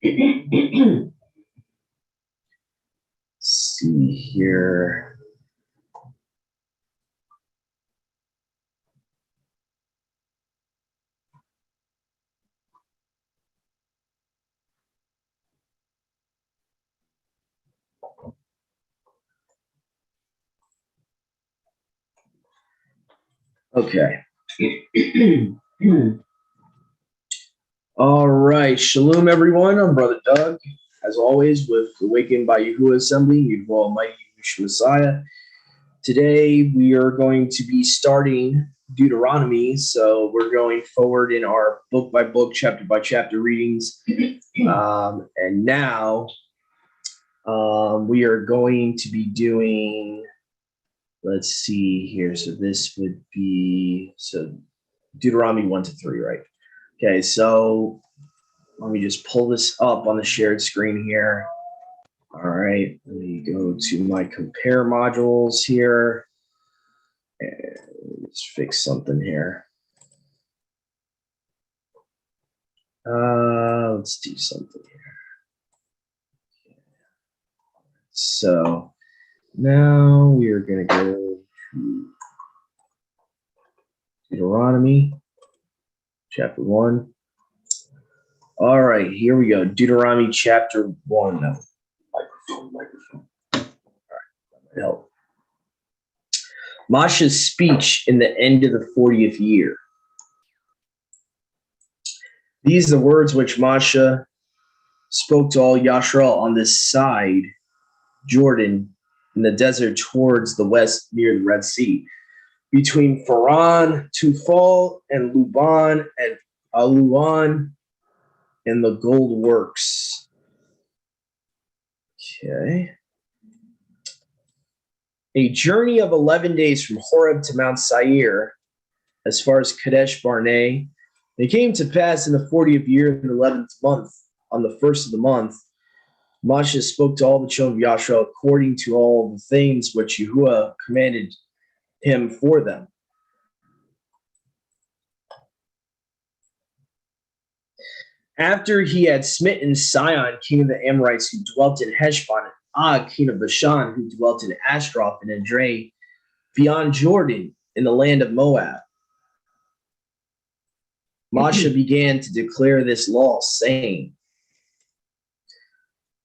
Let's see here. Okay. All right. Shalom, everyone. I'm Brother Doug, as always, with Awakened by Yahuwah Assembly, Yahuwah Almighty Yeshua Messiah. Today, we are going to be starting Deuteronomy. So we're going forward in our book by book, chapter by chapter readings. And now we are going to be doing, let's see here. So this would be, Deuteronomy 1-3, right? Okay, so let me just pull this up on the shared screen here. All right, let me go to my compare modules here. And let's fix something here. Let's do something here. So now we are going to go to Deuteronomy chapter 1. All right, here we go. Deuteronomy chapter 1. No, microphone. All right, that might help. Moshe's speech in the end of the 40th year. These are the words which Moshe spoke to all Yashrael on this side, Jordan, in the desert towards the west near the Red Sea, between Faran, Tufal, and Luban, and Aluan, and the gold works. Okay. A journey of 11 days from Horeb to Mount Seir, as far as Kadesh Barnea. It came to pass in the 40th year, in the 11th month, on the first of the month, Moshe spoke to all the children of Yashua according to all the things which Yahuwah commanded him for them. After he had smitten Sihon, king of the Amorites, who dwelt in Heshbon, and Og, king of Bashan, who dwelt in Ashtaroth and Edrei, beyond Jordan, in the land of Moab, Moshe began to declare this law, saying,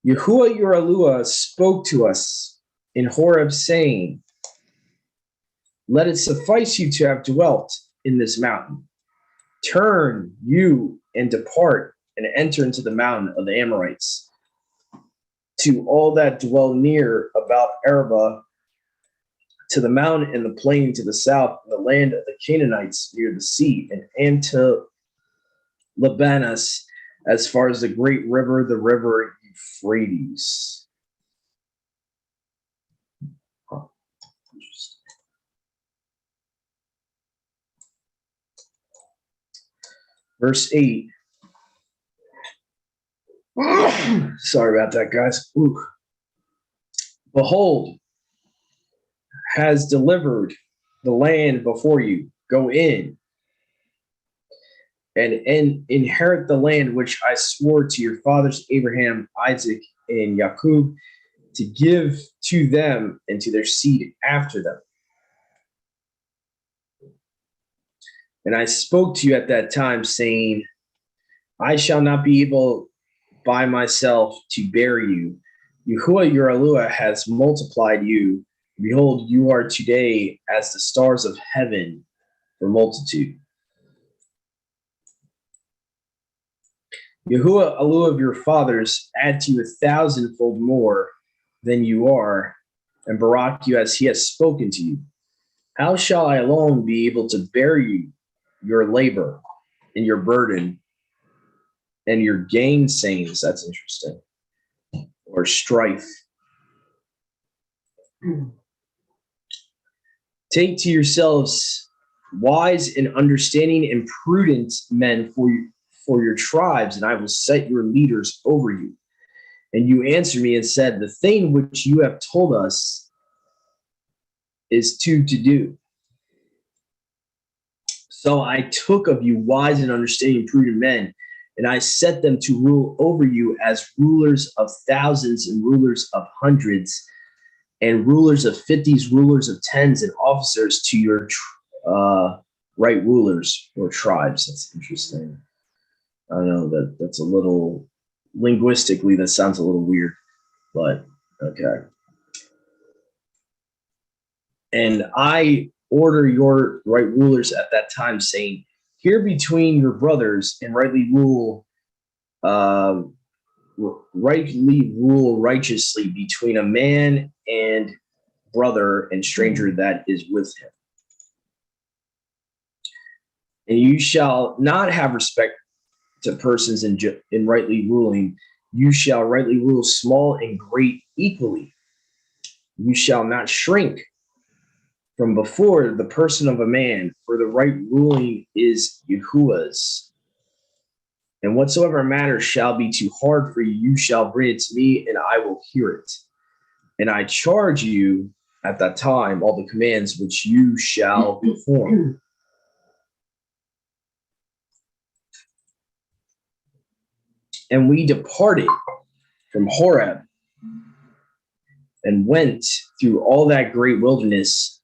Yahuwah your Elohim spoke to us in Horeb, saying, let it suffice you to have dwelt in this mountain. Turn you and depart and enter into the mountain of the Amorites, to all that dwell near about Arabah, to the mountain and the plain to the south, and the land of the Canaanites near the sea, and to Libanus, as far as the great river, the river Euphrates. Verse 8. Sorry about that, guys. Ooh. Behold, has delivered the land before you. Go in and inherit the land which I swore to your fathers Abraham, Isaac, and Jacob to give to them and to their seed after them. And I spoke to you at that time, saying, I shall not be able by myself to bear you. Yahuwah your Elohim has multiplied you. Behold, you are today as the stars of heaven for multitude. Yahuwah Elohim of your fathers add to you 1,000-fold more than you are, and barak you as he has spoken to you. How shall I alone be able to bear you, your labor and your burden and your gainsayings? That's interesting. Or strife. Take to yourselves wise and understanding and prudent men for your tribes, and I will set your leaders over you. And you answered me and said, the thing which you have told us is to do. So I took of you wise and understanding prudent men, and I set them to rule over you as rulers of thousands and rulers of hundreds, and rulers of fifties, rulers of tens, and officers to your right rulers or tribes. That's interesting. I know that's a little linguistically, that sounds a little weird, but okay. And I order your right rulers at that time, saying, "Hear between your brothers and rightly rule righteously between a man and brother and stranger that is with him. And you shall not have respect to persons in rightly ruling. You shall rightly rule small and great equally. You shall not shrink from before the person of a man, for the right ruling is Yahuwah's. And whatsoever matter shall be too hard for you, you shall bring it to me, and I will hear it. And I charge you at that time all the commands which you shall perform." And we departed from Horeb and went through all that great wilderness,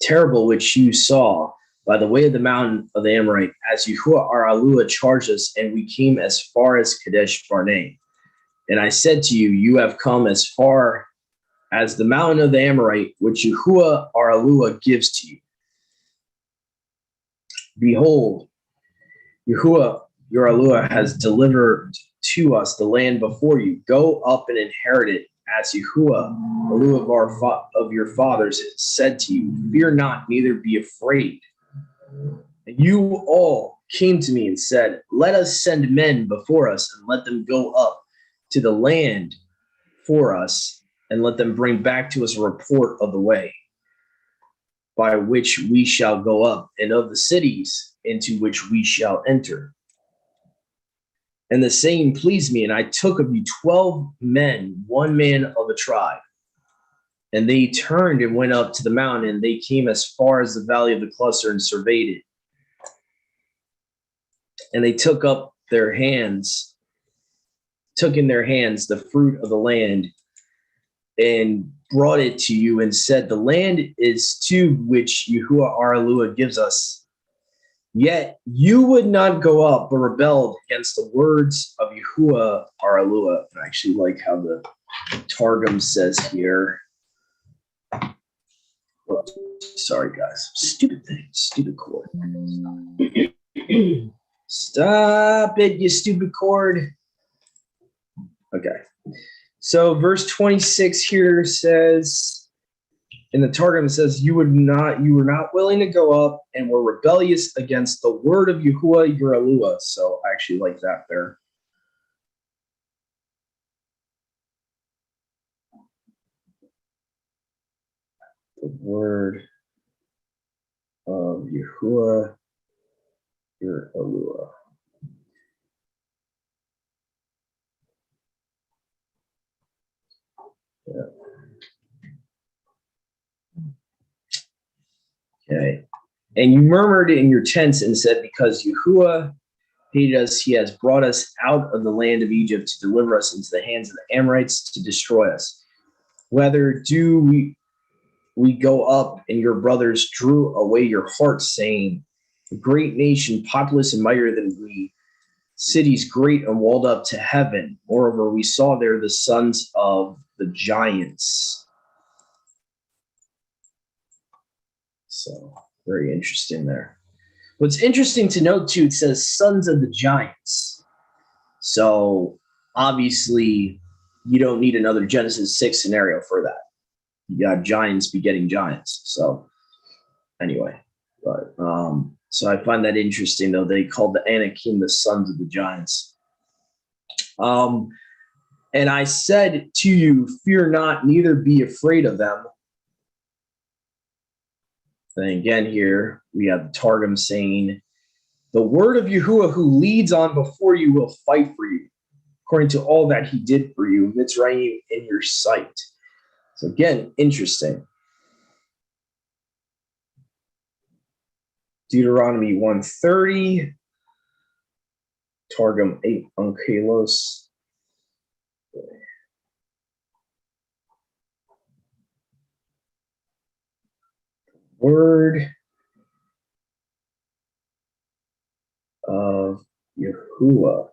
terrible, which you saw by the way of the mountain of the Amorite, as Yahuwah our Eluah charged us, and we came as far as Kadesh Barnea. And I said to you, you have come as far as the mountain of the Amorite, which Yahuwah our Eluah gives to you. Behold, Yahuwah your Eluah has delivered to us the land before you. Go up and inherit it, as Yahuwah, Eluah of your fathers, said to you. Fear not, neither be afraid. And you all came to me and said, let us send men before us, and let them go up to the land for us, and let them bring back to us a report of the way by which we shall go up, and of the cities into which we shall enter. And the saying pleased me, and I took of you 12 men, one man of a tribe. And they turned and went up to the mountain, and they came as far as the valley of the cluster and surveyed it. And they took in their hands the fruit of the land, and brought it to you, and said, the land is to which Yahuwah our Eluah gives us. Yet you would not go up, but rebelled against the words of Yahuwah our Eluah. I actually like how the Targum says here. Oh, sorry, guys. Stupid thing. Stupid cord. Stop it, you stupid cord. Okay. So verse 26 here says, in the Targum, it says, you were not willing to go up and were rebellious against the word of Yahuwah your Eluah. So I actually like that there. The word of Yahuwah your Eluah. Yeah. Okay. And you murmured in your tents and said, because Yahuwah hated us, he has brought us out of the land of Egypt to deliver us into the hands of the Amorites to destroy us. Whether do we go up, and your brothers drew away your hearts, saying, a great nation, populous and mightier than we, cities great and walled up to heaven. Moreover, we saw there the sons of the giants. So very interesting there. What's interesting to note too, it says sons of the giants. So obviously you don't need another Genesis 6 scenario for that. You got giants begetting giants. So anyway, but so I find that interesting though. They called the Anakim the sons of the giants. And I said to you, fear not, neither be afraid of them. And again, here we have the Targum saying, the word of Yahuwah who leads on before you will fight for you, according to all that he did for you, Mitzrayim, in your sight. So again, interesting. Deuteronomy 130, Targum 8 Onkelos. Word of Yahuwah.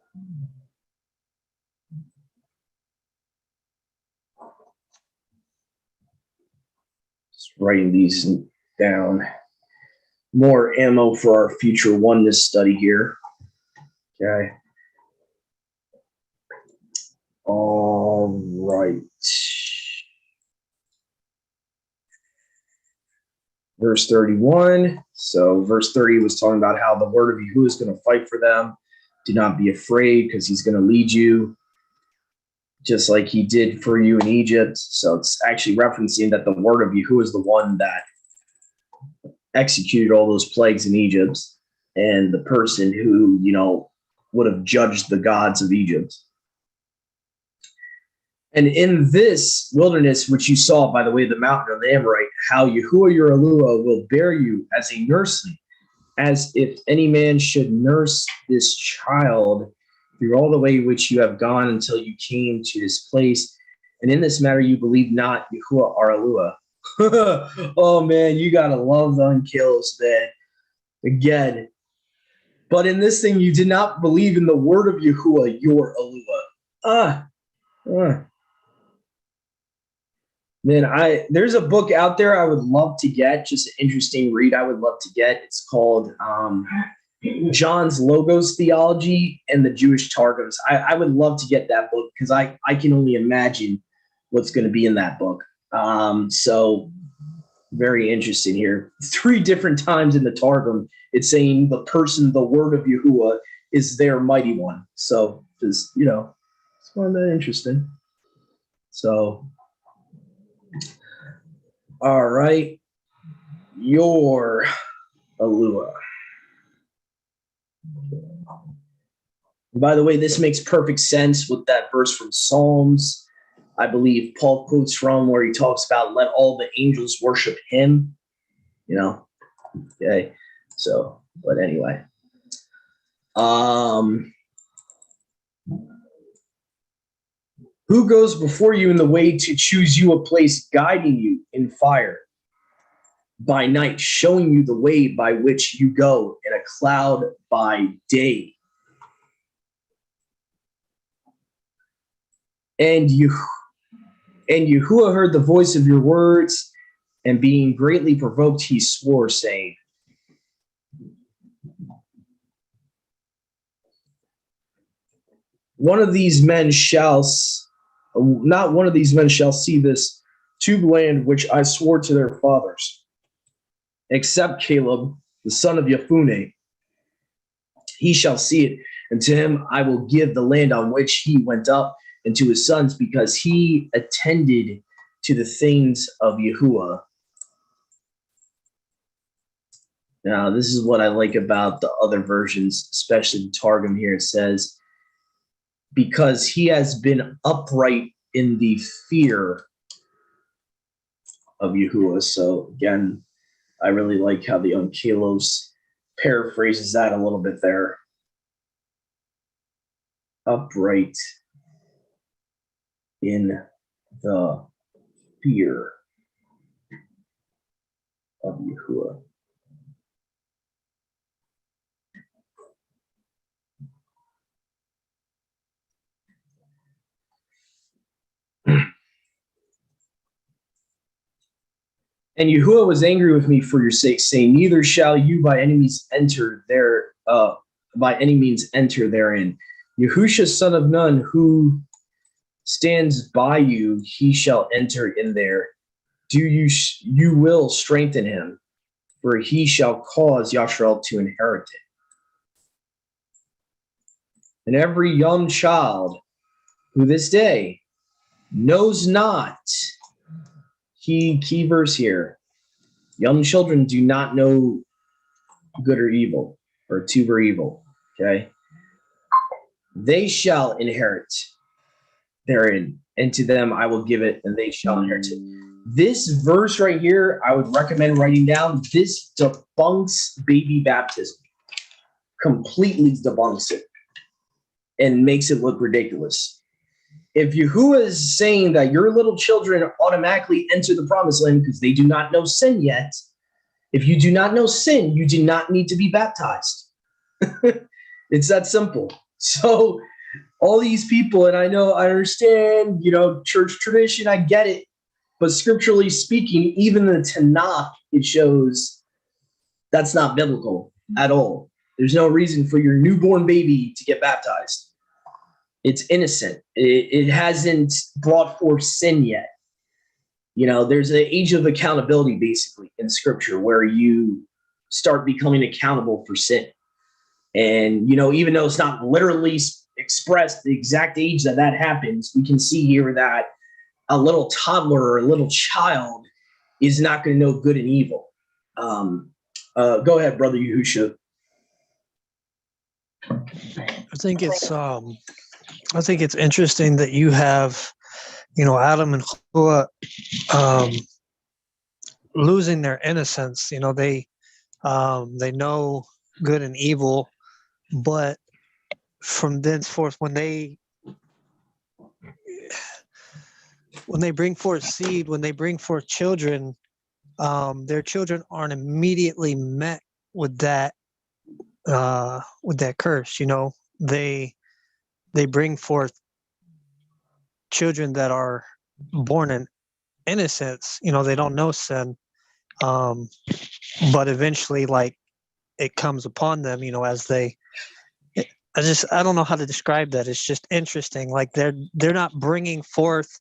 Just writing these down. More ammo for our future oneness study here. Okay. All right. Verse 31. So verse 30 was talking about how the word of Yahuwah is going to fight for them. Do not be afraid, because he's going to lead you just like he did for you in Egypt. So it's actually referencing that the word of Yahuwah is the one that executed all those plagues in Egypt, and the person who, would have judged the gods of Egypt. And in this wilderness, which you saw by the way of the mountain of the Amorite, how Yahuwah your Eluah will bear you as a nursling, as if any man should nurse this child through all the way which you have gone until you came to this place. And in this matter you believe not Yahuwah our Eluah. Oh man, you gotta love the unkills, man. Again. But in this thing you did not believe in the word of Yahuwah your Eluah. Man, there's a book out there I would love to get, just an interesting read I would love to get. It's called John's Logos Theology and the Jewish Targums. I would love to get that book, because I can only imagine what's going to be in that book. So very interesting here. 3 different times in the Targum, it's saying the person, the word of Yahuwah, is their mighty one. So just, it's one that interesting. So, all right, your Eluah. By the way, this makes perfect sense with that verse from Psalms. I believe Paul quotes from, where he talks about let all the angels worship him. Okay. So, but anyway. Who goes before you in the way to choose you a place, guiding you in fire by night, showing you the way by which you go in a cloud by day? And Yahuwah heard the voice of your words, and being greatly provoked, he swore, saying, not one of these men shall see this tube land which I swore to their fathers, except Caleb, the son of Yefuneh. He shall see it, and to him I will give the land on which he went up, and to his sons, because he attended to the things of Yahuwah. Now, this is what I like about the other versions, especially the Targum here. It says, because he has been upright in the fear of Yahuwah. So again, I really like how the Onkelos paraphrases that a little bit there. Upright in the fear of Yahuwah. And Yahuwah was angry with me for your sake, saying, neither shall you by any means enter therein. Yahusha, son of Nun, who stands by you, he shall enter in there. You will strengthen him, for he shall cause Yashrael to inherit it. And every young child who this day knows not, key verse here, young children do not know good or evil, or tube or evil, okay? They shall inherit therein, and to them I will give it, and they shall inherit it. This verse right here, I would recommend writing down. This debunks baby baptism. Completely debunks it. and makes it look ridiculous. If Yahuwah is saying that your little children automatically enter the promised land because they do not know sin yet, if you do not know sin, you do not need to be baptized. It's that simple. So all these people, and I understand, church tradition, I get it. But scripturally speaking, even the Tanakh, it shows that's not biblical at all. There's no reason for your newborn baby to get baptized. It's innocent. It hasn't brought forth sin yet. There's an age of accountability, basically, in scripture where you start becoming accountable for sin. And, even though it's not literally expressed the exact age that happens, we can see here that a little toddler or a little child is not going to know good and evil. Go ahead, Brother Yahusha. I think it's interesting that you have, Adam and Chua losing their innocence. They know good and evil, but from thenceforth, when they bring forth seed, when they bring forth children, their children aren't immediately met with that curse. They bring forth children that are born in innocence. They don't know sin, but eventually, it comes upon them. As they. I don't know how to describe that. It's just interesting. They're not bringing forth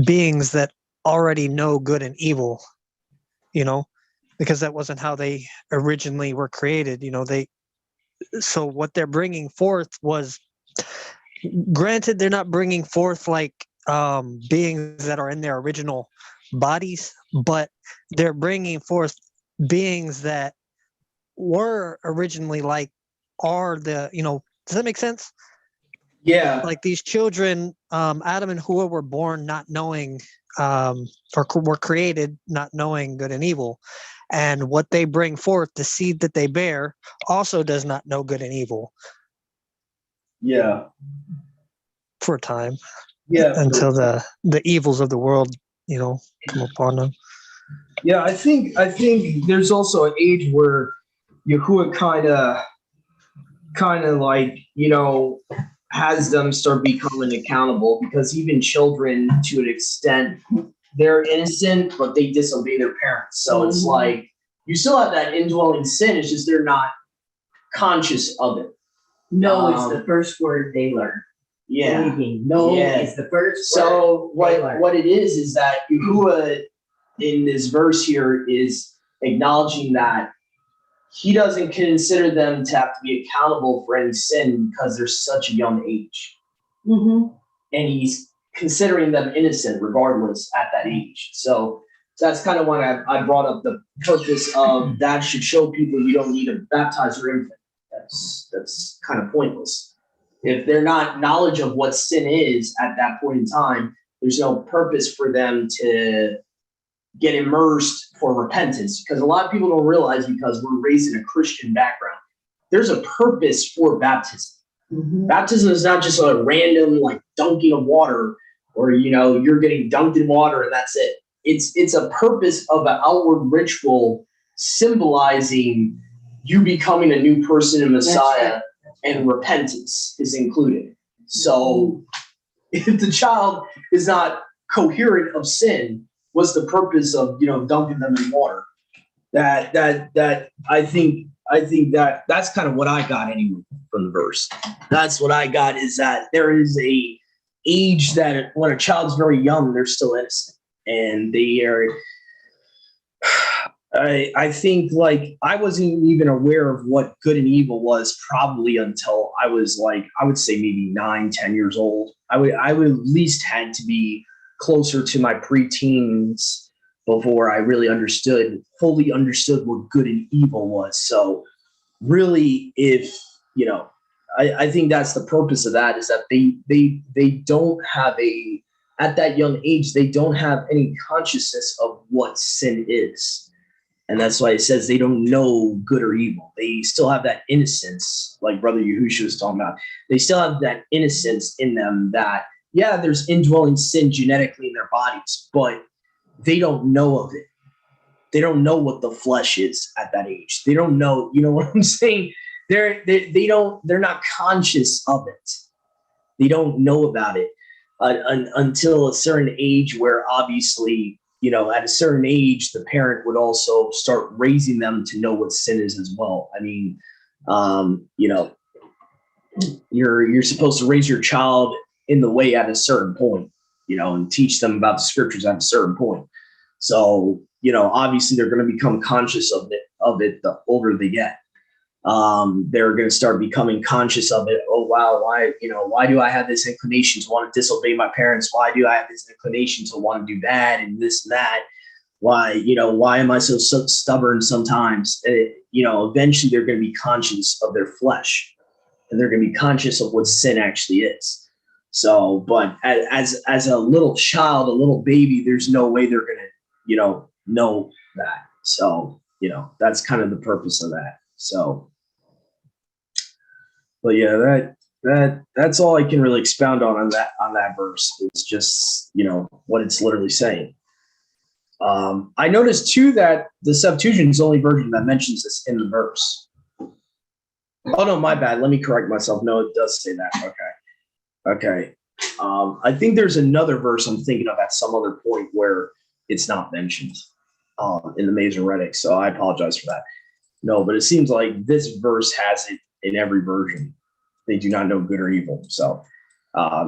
beings that already know good and evil, because that wasn't how they originally were created. So what they're bringing forth was, granted, they're not bringing forth beings that are in their original bodies, but they're bringing forth beings that were originally are the, does that make sense? Yeah. These children, Adam and Hua were born not knowing, or were created not knowing good and evil. And what they bring forth, the seed that they bear, also does not know good and evil. Yeah. For a time. Yeah. Until the evils of the world, come upon them. Yeah, I think there's also an age where Yahuwah kind of has them start becoming accountable, because even children, to an extent, they're innocent, but they disobey their parents. So it's you still have that indwelling sin. It's just they're not conscious of it. No is the first word they learn. Yeah. No is the first so word. What it is that Yahuwah in this verse here is acknowledging that he doesn't consider them to have to be accountable for any sin because they're such a young age. Mm-hmm. And he's considering them innocent regardless at that age. So that's kind of why I brought up the purpose of that should show people you don't need to baptize your infant. That's kind of pointless. If they're not knowledge of what sin is at that point in time, there's no purpose for them to get immersed for repentance, because a lot of people don't realize, because we're raised in a Christian background, there's a purpose for baptism. Mm-hmm. Baptism is not just a random dunking of water, or you're getting dunked in water and that's it. It's a purpose of an outward ritual symbolizing you becoming a new person in Messiah, and repentance is included. So if the child is not coherent of sin, what's the purpose of dunking them in water? That I think that's kind of what I got anyway from the verse. That's what I got, is that there is a age that when a child's very young, they're still innocent, and they are. I think I wasn't even aware of what good and evil was probably until I was I would say maybe 9-10 years old. I would at least had to be closer to my preteens before I really fully understood what good and evil was. So really, if I think that's the purpose of that, is that they don't have at that young age, they don't have any consciousness of what sin is. And that's why it says they don't know good or evil. They still have that innocence, like Brother Yahushua was talking about. They still have that innocence in them that, yeah, there's indwelling sin genetically in their bodies, but they don't know of it. They don't know what the flesh is at that age. They don't know, you know what I'm saying? They're not conscious of it. They don't know about it until a certain age where obviously, you know, at a certain age, the parent would also start raising them to know what sin is as well. I mean, you know, you're supposed to raise your child in the way at a certain point, you know, and teach them about the scriptures at a certain point. So, you know, obviously they're going to become conscious of it the older they get. They're going to start becoming conscious of it. Oh, wow. Why do I have this inclination to want to disobey my parents? Why do I have this inclination to want to do that and this and that? Why am I so stubborn sometimes? Eventually they're going to be conscious of their flesh, and they're going to be conscious of what sin actually is. So, but as a little child, a little baby, there's no way they're going to, know that. So, that's kind of the purpose of that. So, but yeah, that's all I can really expound on that verse. It's just, what it's literally saying. I noticed too that the Septuagint is the only version that mentions this in the verse. Oh no, my bad. Let me correct myself. No, it does say that. Okay. I think there's another verse I'm thinking of at some other point where it's not mentioned in the Masoretic. So I apologize for that. No, but it seems like this verse has it in every version. They do not know good or evil. So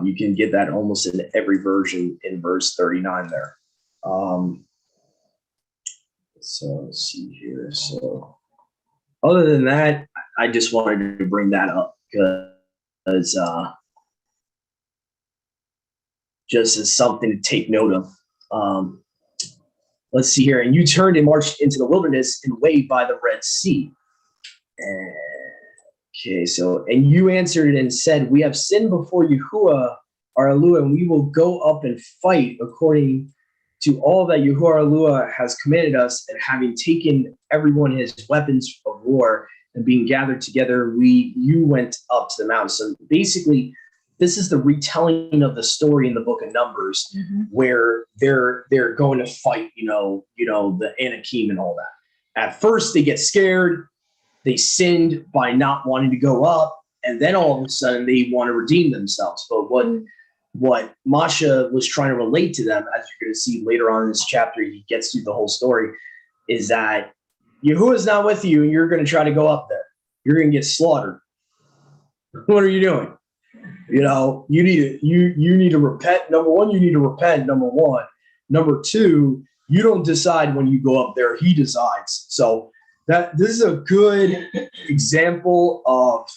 you can get that almost in every version in verse 39 there. So let's see here. So other than that, I just wanted to bring that up because just as something to take note of. Let's see here. And you turned and marched into the wilderness and way by the Red Sea. Okay, so, and you answered and said, we have sinned before Yahuwah, our Elohim, and we will go up and fight according to all that Yahuwah our Elohim has commanded us, and having taken everyone his weapons of war and being gathered together, you went up to the mountain. So basically, this is the retelling of the story in the book of Numbers, where they're going to fight, the Anakim and all that. At first, they get scared. They sinned by not wanting to go up, and then all of a sudden they want to redeem themselves. But what Masha was trying to relate to them, as you're going to see later on in this chapter, he gets through the whole story, is that Yahuwah is not with you, and you're going to try to go up there. You're going to get slaughtered. What are you doing? You need to repent. Number one, you need to repent. Number one. Number two, you don't decide when you go up there. He decides. So this is a good example of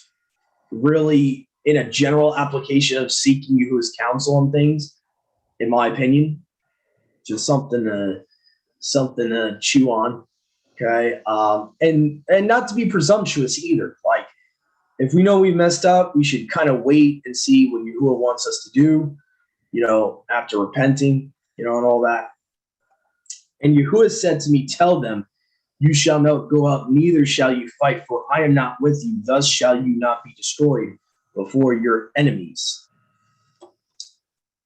really in a general application of seeking Yahuwah's counsel on things, in my opinion. Just something to chew on. Okay. And not to be presumptuous either. Like, if we know we messed up, we should kind of wait and see what Yahuwah wants us to do, after repenting, and all that. And Yahuwah said to me, tell them, you shall not go up, neither shall you fight, for I am not with you. Thus shall you not be destroyed before your enemies.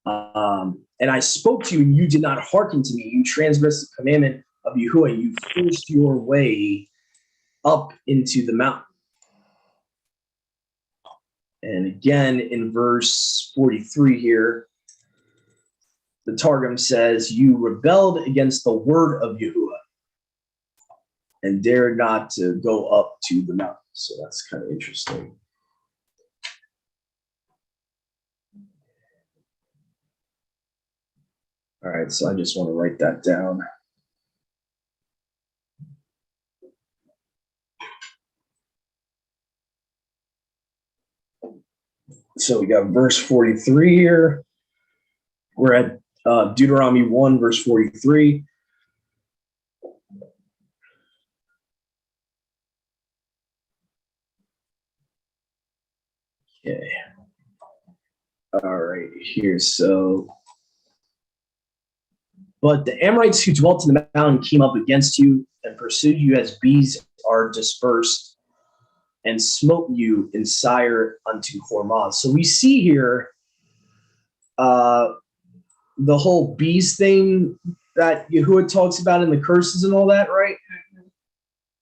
And I spoke to you, and you did not hearken to me. You transgressed the commandment of Yahuwah. You forced your way up into the mountain. And again, in verse 43 here, the Targum says, you rebelled against the word of Yahuwah and dared not to go up to the mountain. So that's kind of interesting. All right, so I just want to write that down. So we got verse 43 here. We're at Deuteronomy 1, verse 43. Okay. All right, here. So, But the Amorites who dwelt in the mountain came up against you and pursued you as bees are dispersed and smote you in Sire unto Hormah. So we see here the whole bees thing that Yahuwah talks about in the curses and all that, right?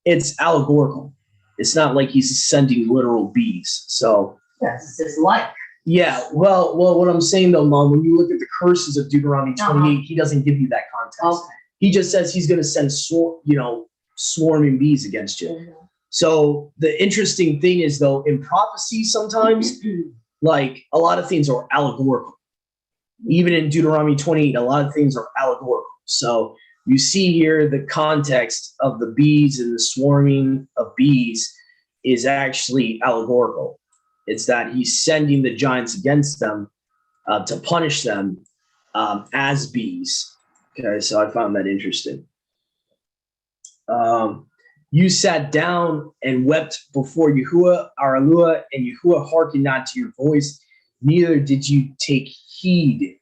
It's allegorical. It's not like he's sending literal bees. So That's his life. yeah, well, what I'm saying though, Mom, when you look at the curses of Deuteronomy 28, he doesn't give you that context. Okay. He just says he's going to send swarming bees against you. So the interesting thing is though, in prophecy, sometimes like a lot of things are allegorical. Even in Deuteronomy 28, a lot of things are allegorical. So you see here the context of the bees and the swarming of bees is actually allegorical. It's that he's sending the giants against them to punish them as bees. Okay, so I found that interesting. You sat down and wept before Yahuwah, our Eluah, and Yahuwah hearkened not to your voice, neither did you take heed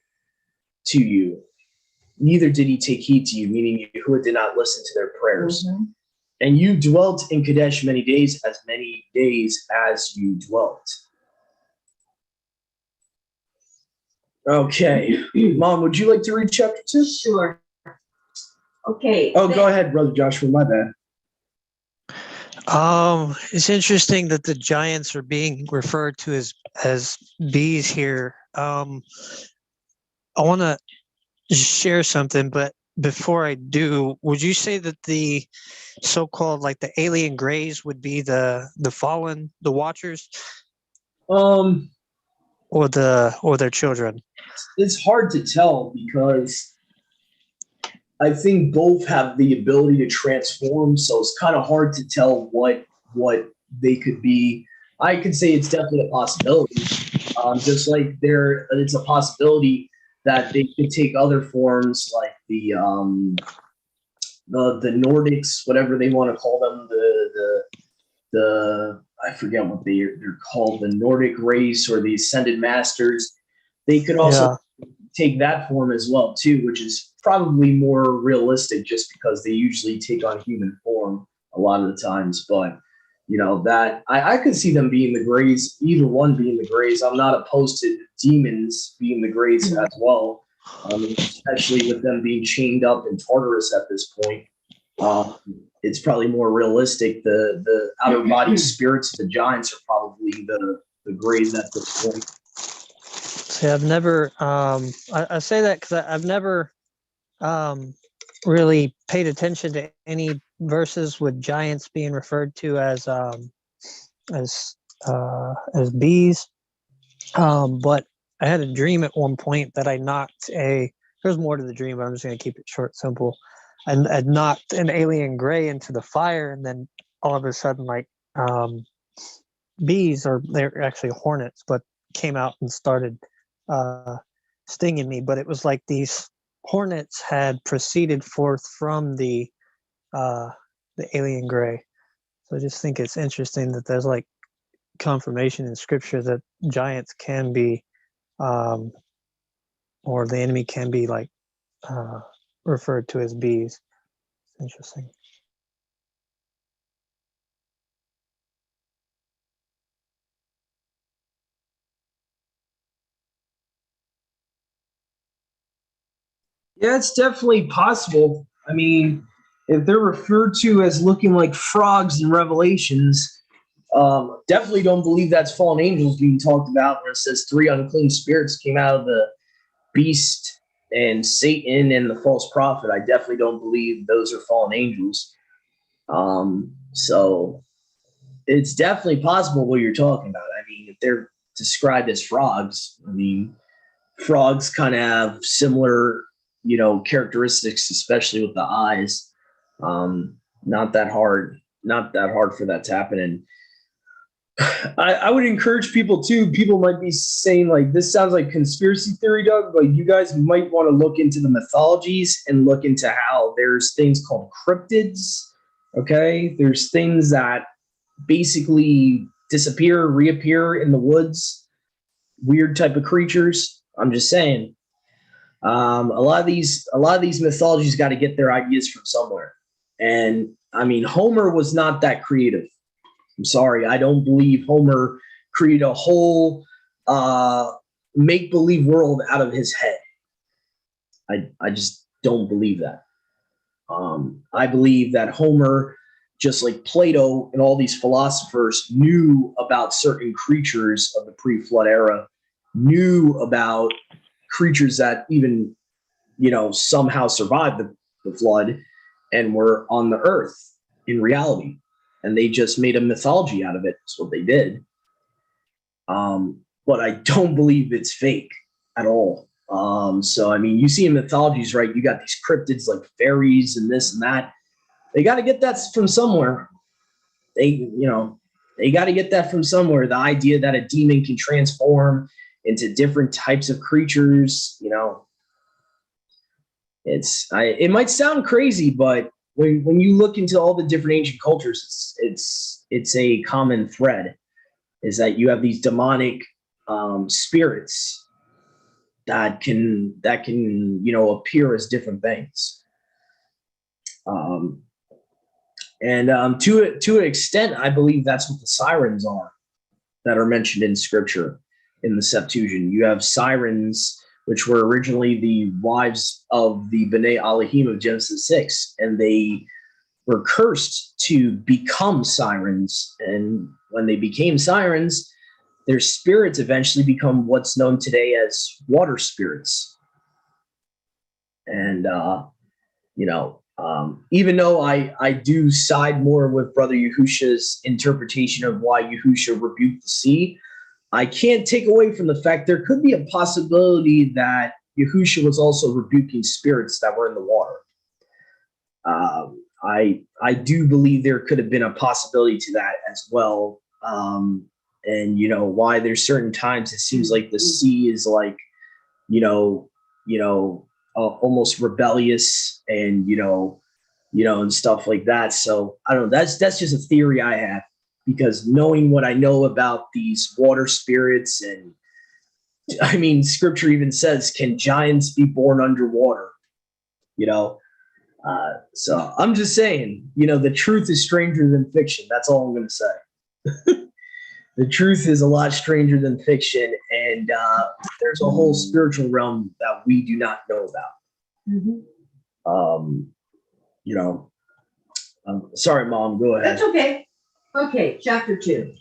to you. Neither did he take heed to you, meaning Yahuwah did not listen to their prayers. Mhm. And you dwelt in Kadesh many days as you dwelt. Okay. Mom, would you like to read chapter 2? Sure. Okay. Oh, go ahead, Brother Joshua. My bad. It's interesting that the giants are being referred to as bees here. I want to share something, but before I do, would you say that the so-called like the alien grays would be the fallen, the watchers, Um, or their children? it's hard to tell because I think both have the ability to transform, so it's kind of hard to tell what they could be. I could say it's definitely a possibility. Just like it's a possibility that they could take other forms, like the Nordics, whatever they want to call them, the I forget what they're called, the Nordic race or the Ascended Masters. They could also take that form as well too, which is probably more realistic, just because they usually take on human form a lot of the times. But that I could see them being the Greys, either one being the Greys. I'm not opposed to demons being the Greys as well, especially with them being chained up in Tartarus at this point. It's probably more realistic. The outer body spirits of the giants are probably the Greys at this point. See, I've never. I say that because I've never really paid attention to any verses with giants being referred to as bees. But I had a dream at one point that I knocked there's more to the dream, but I'm just going to keep it short, simple. And I knocked an alien gray into the fire, and then all of a sudden, like bees, or they're actually hornets, but came out and started stinging me. But it was like these hornets had proceeded forth from the alien gray. So I just think it's interesting that there's like confirmation in scripture that giants can be, or the enemy can be like referred to as bees. Interesting. Yeah, it's definitely possible. I mean, if they're referred to as looking like frogs in Revelations, definitely don't believe that's fallen angels being talked about, where it says 3 unclean spirits came out of the beast and Satan and the false prophet. I definitely don't believe those are fallen angels. So it's definitely possible what you're talking about. I mean, if they're described as frogs, I mean, frogs kind of have similar characteristics, especially with the eyes. Not that hard for that to happen. And I would encourage people too. People might be saying like, this sounds like conspiracy theory, Doug, but you guys might want to look into the mythologies and look into how there's things called cryptids. Okay. There's things that basically disappear, reappear in the woods, weird type of creatures. I'm just saying. A lot of these mythologies got to get their ideas from somewhere. And I mean, Homer was not that creative. I'm sorry, I don't believe Homer created a whole make believe world out of his head. I just don't believe that. I believe that Homer, just like Plato and all these philosophers, knew about certain creatures of the pre-flood era, knew about creatures that even, somehow survived the flood and were on the earth in reality. And they just made a mythology out of it. That's what they did. But I don't believe it's fake at all. So, I mean, you see in mythologies, right? You got these cryptids like fairies and this and that. They got to get that from somewhere. They got to get that from somewhere. The idea that a demon can transform into different types of creatures, it might sound crazy, but when you look into all the different ancient cultures, it's a common thread, is that you have these demonic spirits that can appear as different things. And to an extent, I believe that's what the sirens are that are mentioned in Scripture in the Septuagint. You have sirens, which were originally the wives of the B'nai Elohim of Genesis 6, and they were cursed to become sirens. And when they became sirens, their spirits eventually become what's known today as water spirits. And, even though I do side more with Brother Yahusha's interpretation of why Yahusha rebuked the sea, I can't take away from the fact there could be a possibility that Yahusha was also rebuking spirits that were in the water. I do believe there could have been a possibility to that as well. And why there's certain times it seems like the sea is like, almost rebellious and, and stuff like that. So I don't know. That's just a theory I have, because knowing what I know about these water spirits, and I mean, Scripture even says, can giants be born underwater? So I'm just saying, the truth is stranger than fiction. That's all I'm going to say. The truth is a lot stranger than fiction, and there's a whole spiritual realm that we do not know about. Mm-hmm. Sorry, Mom, go ahead. That's okay. Okay, chapter 2.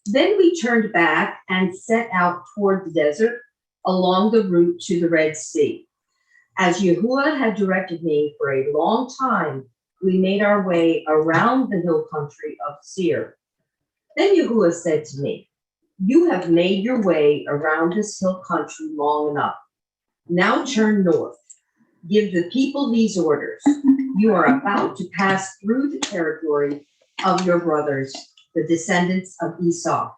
Then we turned back and set out toward the desert along the route to the Red Sea. As Yahuwah had directed me for a long time, we made our way around the hill country of Seir. Then Yahuwah said to me, "You have made your way around this hill country long enough. Now turn north. Give the people these orders. You are about to pass through the territory of your brothers, the descendants of Esau,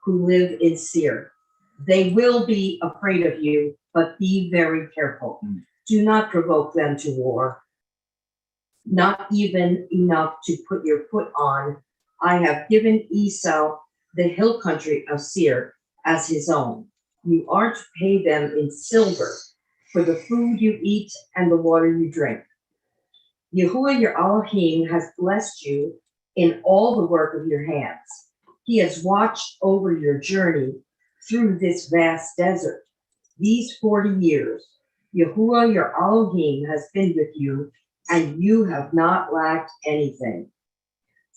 who live in Seir. They will be afraid of you, but be very careful. Do not provoke them to war, not even enough to put your foot on. I have given Esau the hill country of Seir as his own. You are to pay them in silver for the food you eat and the water you drink. Yahuwah your Elohim has blessed you in all the work of your hands. He has watched over your journey through this vast desert. These 40 years, Yahuwah your Elohim has been with you, and you have not lacked anything."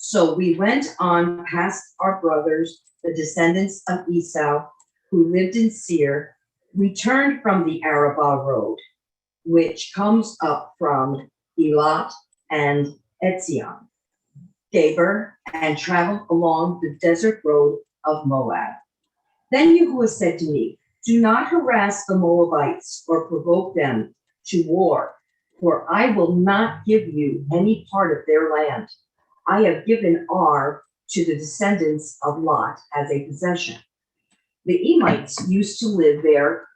So we went on past our brothers, the descendants of Esau, who lived in Seir. We turned from the Arabah road, which comes up from Elat and Etzion, Geber, and traveled along the desert road of Moab. Then Yahuwah said to me, "Do not harass the Moabites or provoke them to war, for I will not give you any part of their land. I have given Ar to the descendants of Lot as a possession." The Emites used to live there,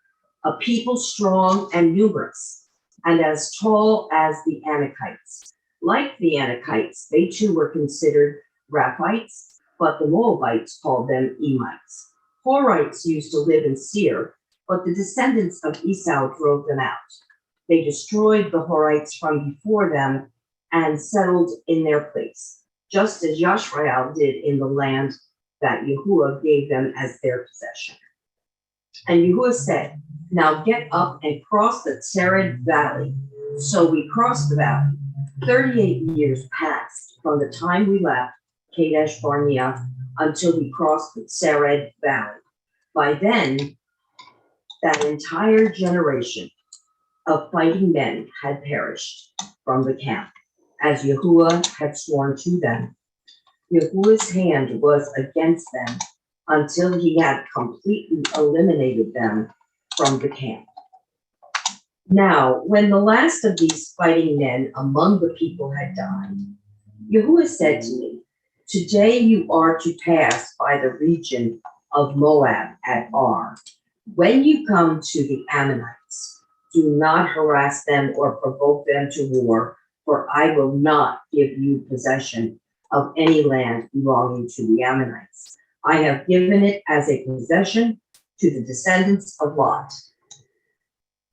a people strong and numerous, and as tall as the Anakites. Like the Anakites, they too were considered Raphites, but the Moabites called them Emites. Horites used to live in Seir, but the descendants of Esau drove them out. They destroyed the Horites from before them and settled in their place, just as Yashrael did in the land that Yahuwah gave them as their possession. And Yahuwah said, now get up and cross the Tsered Valley. So we crossed the valley. 38 years passed from the time we left Kadesh Barnea until we crossed the Tsered Valley. By then, that entire generation of fighting men had perished from the camp, as Yahuwah had sworn to them. Yahuwah's hand was against them until he had completely eliminated them from the camp. Now, when the last of these fighting men among the people had died, Yahuwah said to me, today you are to pass by the region of Moab at Ar. When you come to the Ammonites, do not harass them or provoke them to war, for I will not give you possession of any land belonging to the Ammonites. I have given it as a possession to the descendants of Lot.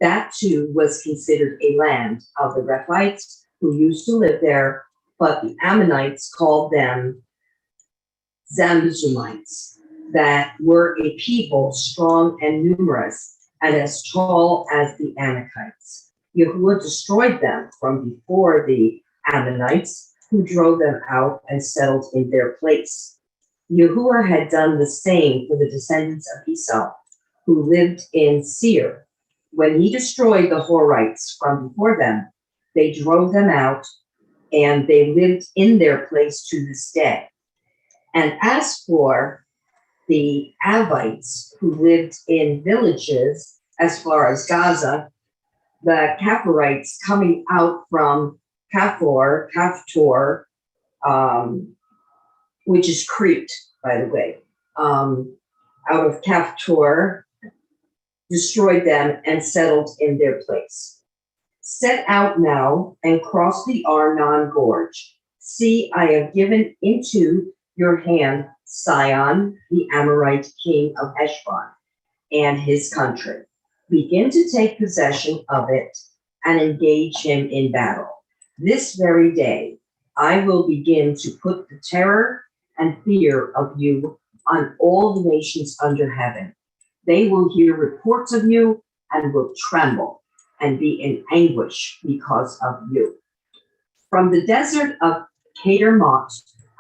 That too was considered a land of the Rephites who used to live there, but the Ammonites called them Zamzumites, that were a people strong and numerous and as tall as the Anakites. Yahuwah destroyed them from before the Ammonites, who drove them out and settled in their place. Yahuwah had done the same for the descendants of Esau, who lived in Seir. When he destroyed the Horites from before them, they drove them out, and they lived in their place to this day. And as for the Avites, who lived in villages as far as Gaza, the Kaphorites coming out from Kaphtor, which is Crete, by the way, out of Kaphtor, destroyed them and settled in their place. Set out now and cross the Arnon Gorge. See, I have given into your hand Sihon, the Amorite king of Heshbon, and his country. Begin to take possession of it and engage him in battle. This very day, I will begin to put the terror and fear of you on all the nations under heaven. They will hear reports of you and will tremble and be in anguish because of you. From the desert of Kedarmot,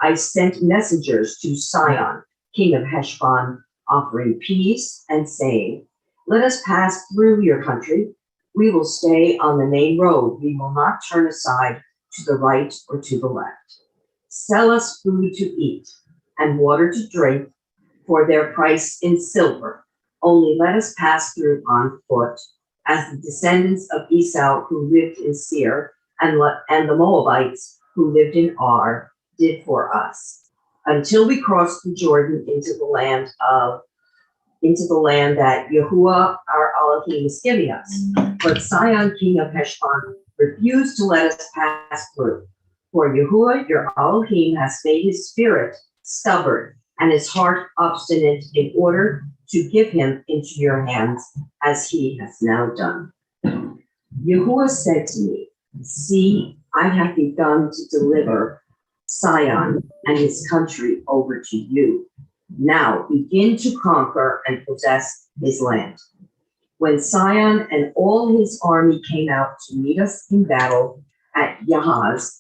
I sent messengers to Sihon, king of Heshbon, offering peace and saying, let us pass through your country. We will stay on the main road. We will not turn aside to the right or to the left. Sell us food to eat and water to drink for their price in silver. Only let us pass through on foot, as the descendants of Esau who lived in Seir and the Moabites who lived in Ar did for us, until we crossed the Jordan into the land that Yahuwah our Elohim is giving us. But Sihon, king of Heshbon, refused to let us pass through. For Yahuwah your Elohim has made his spirit stubborn and his heart obstinate in order to give him into your hands, as he has now done. Yahuwah said to me, see, I have begun to deliver Sihon and his country over to you. Now begin to conquer and possess his land. When Sihon and all his army came out to meet us in battle at Yahaz,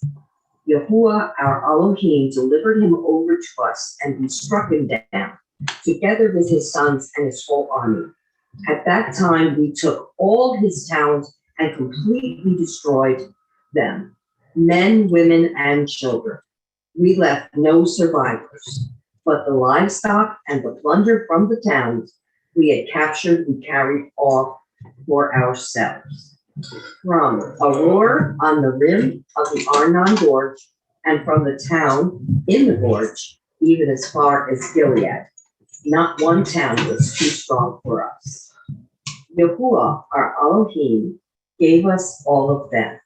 Yahuwah our Elohim delivered him over to us, and we struck him down, together with his sons and his whole army. At that time we took all his towns and completely destroyed them, men, women, and children. We left no survivors, but the livestock and the plunder from the towns we had captured we carried off for ourselves. From Aroer on the rim of the Arnon Gorge, and from the town in the gorge, even as far as Gilead, not one town was too strong for us. Yahuwah our Elohim gave us all of them,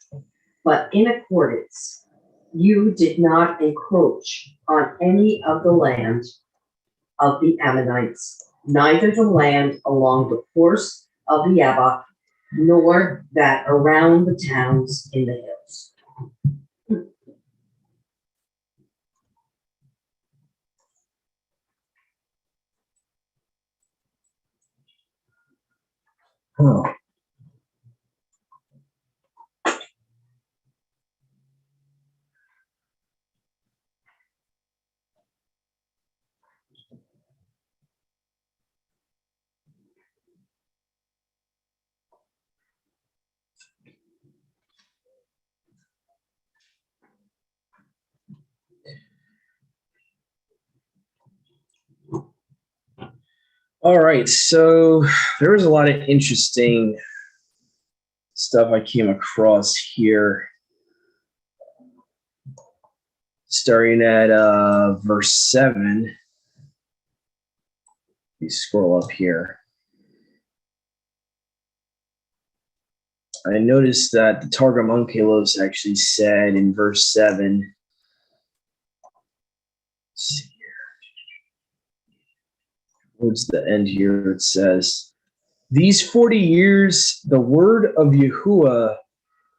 but in accordance, you did not encroach on any of the land of the Ammonites neither the land along the course of the Yabbok, nor that around the towns in the hills. Huh. All right, so there was a lot of interesting stuff I came across here. Starting at verse 7. You scroll up here. I noticed that the Targum Onkelos actually said in verse 7. Let's see here. Towards the end here, it says, "These 40 years, the word of Yahuwah,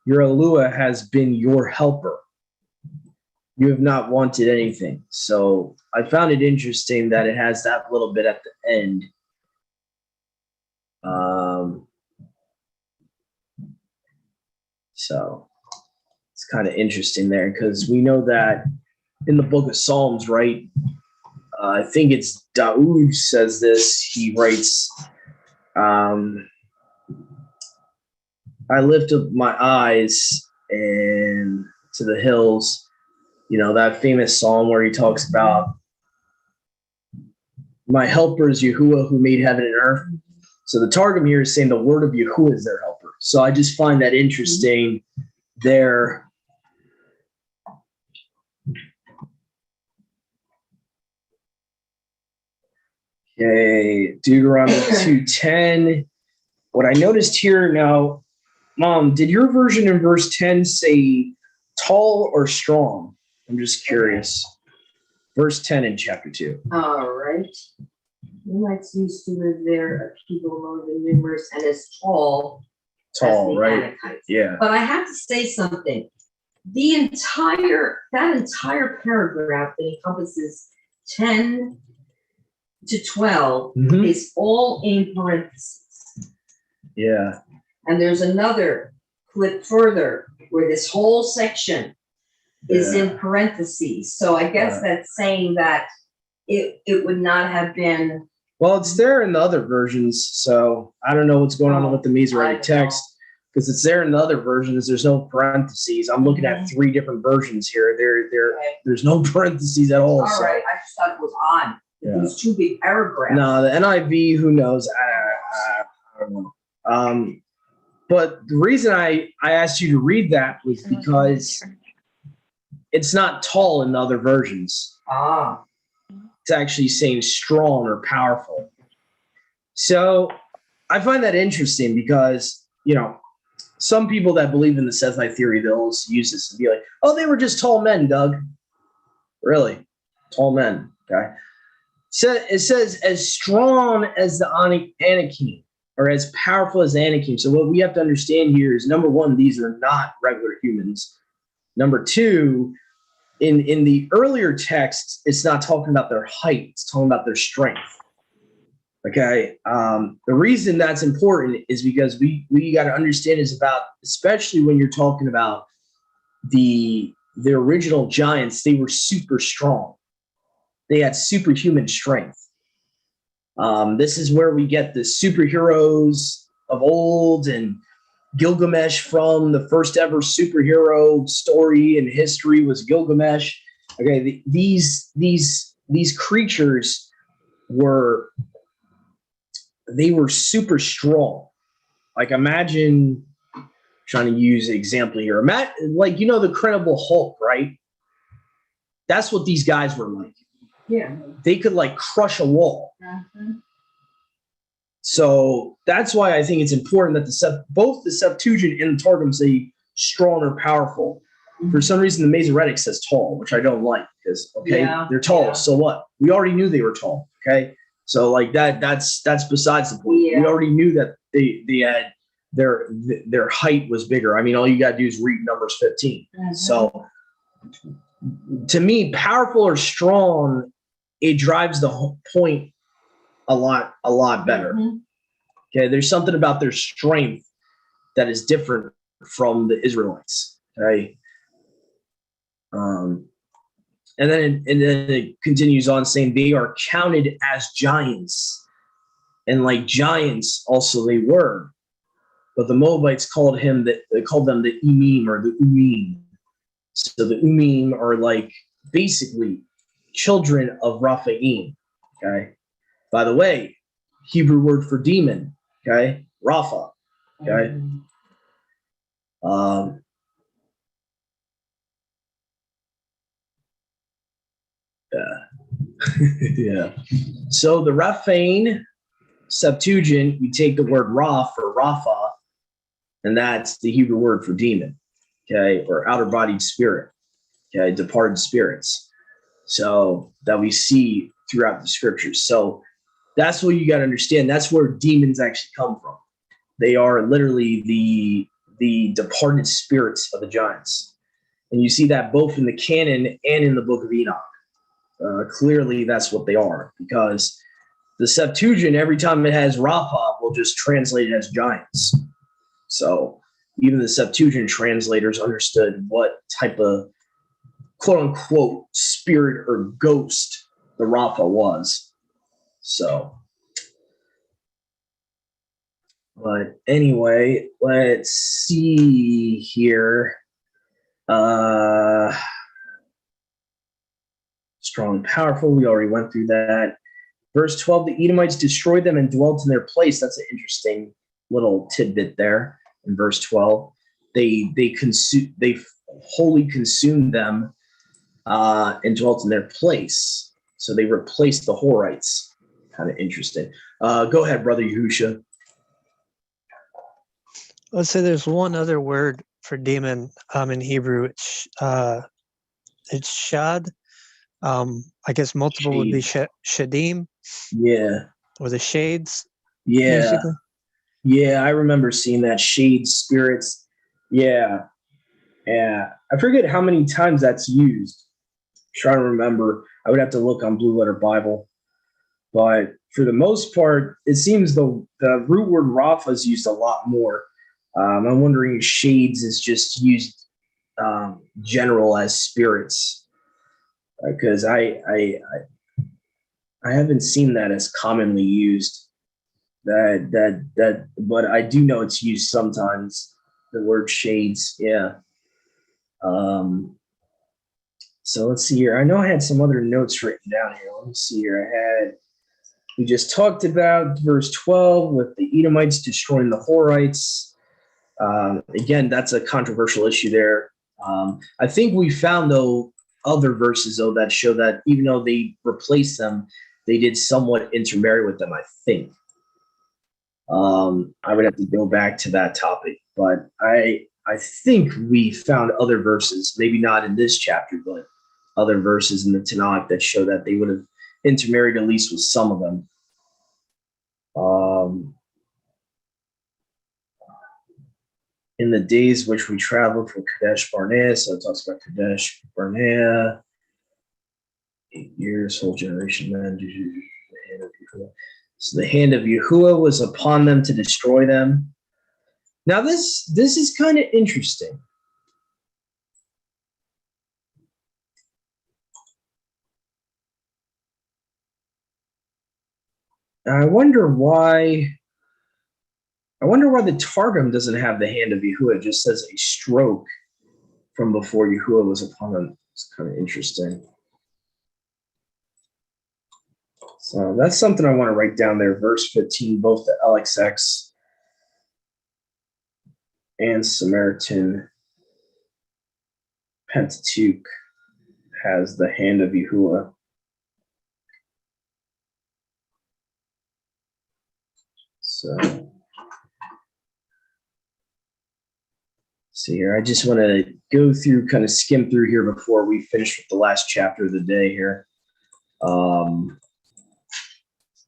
your Eluah, has been your helper. You have not wanted anything." So I found it interesting that it has that little bit at the end. So it's kind of interesting there because we know that in the book of Psalms, right? I think it's Daoud says this. He writes, I lift up my eyes and to the hills. You know, that famous psalm where he talks about my helper is Yahuwah who made heaven and earth. So the Targum here is saying the word of Yahuwah is their helper. So I just find that interesting there. Okay, Deuteronomy 2:10. What I noticed here now, Mom, did your version in verse 10 say tall or strong? I'm just curious. Verse 10 in chapter 2. All right. Levites used to live there, a people among the numerous and as tall as Tall, the right? Anakites. Yeah. But I have to say something. That entire paragraph that encompasses 10 to 12 Mhm. is all in parentheses. Yeah. And there's another clip further where this whole section is in parentheses. So I guess that's saying that it would not have been. Well, it's there in the other versions, so I don't know what's going on with the Masoretic text because it's there in the other versions. There's no parentheses. I'm looking at 3 different versions here. There's no parentheses at all. All right, I just thought it was odd. Yeah. It was 2 big paragraphs. No, the NIV, who knows? I don't know. But the reason I asked you to read that was because it's not tall in the other versions. Ah. It's actually saying strong or powerful. So I find that interesting because, you know, some people that believe in the Sethite theory, they'll use this and be like, oh, they were just tall men, Doug. Really? Tall men, okay? So it says as strong as the Anakim or as powerful as Anakim. So what we have to understand here is, number one, these are not regular humans. Number two, in the earlier texts, it's not talking about their height. It's talking about their strength. Okay. The reason that's important is because we got to understand is about, especially when you're talking about the original giants, they were super strong. They had superhuman strength. This is where we get the superheroes of old and Gilgamesh from. The first ever superhero story in history was Gilgamesh. Okay, these creatures were super strong. Like, imagine, trying to use an example here. Like, you know, the Incredible Hulk, right? That's what these guys were like. Yeah. They could like crush a wall. Mm-hmm. So that's why I think it's important that both the Septuagint and the Targum say strong or powerful. Mm-hmm. For some reason, the Masoretic says tall, which I don't like because, they're tall. Yeah. So what? We already knew they were tall. Okay. So like that's besides the point. Yeah. We already knew that they had their height was bigger. I mean, all you gotta do is read Numbers 15. Mhm. So to me, powerful or strong, it drives the whole point a lot better. Mhm. Okay, there's something about their strength that is different from the Israelites. Okay. And then it continues on saying they are counted as giants. And like giants also they were. But the Moabites called them the Emim or the Umim. So the Umim are like basically children of Raphaim. Okay. By the way, Hebrew word for demon. Okay. Rapha. Okay. Yeah. So the Raphaim Septuagint, you take the word Raph or Rapha, and that's the Hebrew word for demon, okay, or outer bodied spirit, okay, departed spirits. So that we see throughout the scriptures. So that's what you got to understand. That's where demons actually come from. They are literally the departed spirits of the giants. And you see that both in the canon and in the book of Enoch. Clearly, that's what they are, because the Septuagint, every time it has Rapha, will just translate it as giants. So even the Septuagint translators understood what type of quote unquote spirit or ghost the Rapha was. So, but anyway, let's see here. Strong and powerful. We already went through that. Verse 12, the Edomites destroyed them and dwelt in their place. That's an interesting little tidbit there in verse 12. They wholly consumed them and dwelt in their place. So they replaced the Horites. Kind of interesting. Go ahead, Brother Yahusha. Let's say there's one other word for demon in Hebrew. It's shad. I guess multiple would be shadim. Yeah. Or the shades. Yeah. Basically. Yeah, I remember seeing that, shade spirits. Yeah. Yeah. I forget how many times that's used. I'm trying to remember. I would have to look on Blue Letter Bible. But for the most part, it seems the root word Rapha is used a lot more. I'm wondering if shades is just used general as spirits, because I haven't seen that as commonly used. But I do know it's used sometimes. The word shades, yeah. So let's see here. I know I had some other notes written down here. Let me see here. We just talked about verse 12 with the Edomites destroying the Horites. Again, that's a controversial issue there. I think we found, though, other verses, though, that show that even though they replaced them, they did somewhat intermarry with them, I think. I would have to go back to that topic, but I think we found other verses, maybe not in this chapter, but other verses in the Tanakh that show that they would have intermarried at least with some of them. In the days which we traveled from Kadesh Barnea, so it talks about Kadesh Barnea, 8 years, whole generation then. So the hand of Yahuwah was upon them to destroy them. Now this is kind of interesting. I wonder why the Targum doesn't have the hand of Yahuwah. It just says a stroke from before Yahuwah was upon them. It's kind of interesting. So that's something I want to write down there. Verse 15, both the LXX and Samaritan Pentateuch has the hand of Yahuwah. So, see here. I just want to go through, kind of skim through here before we finish with the last chapter of the day here.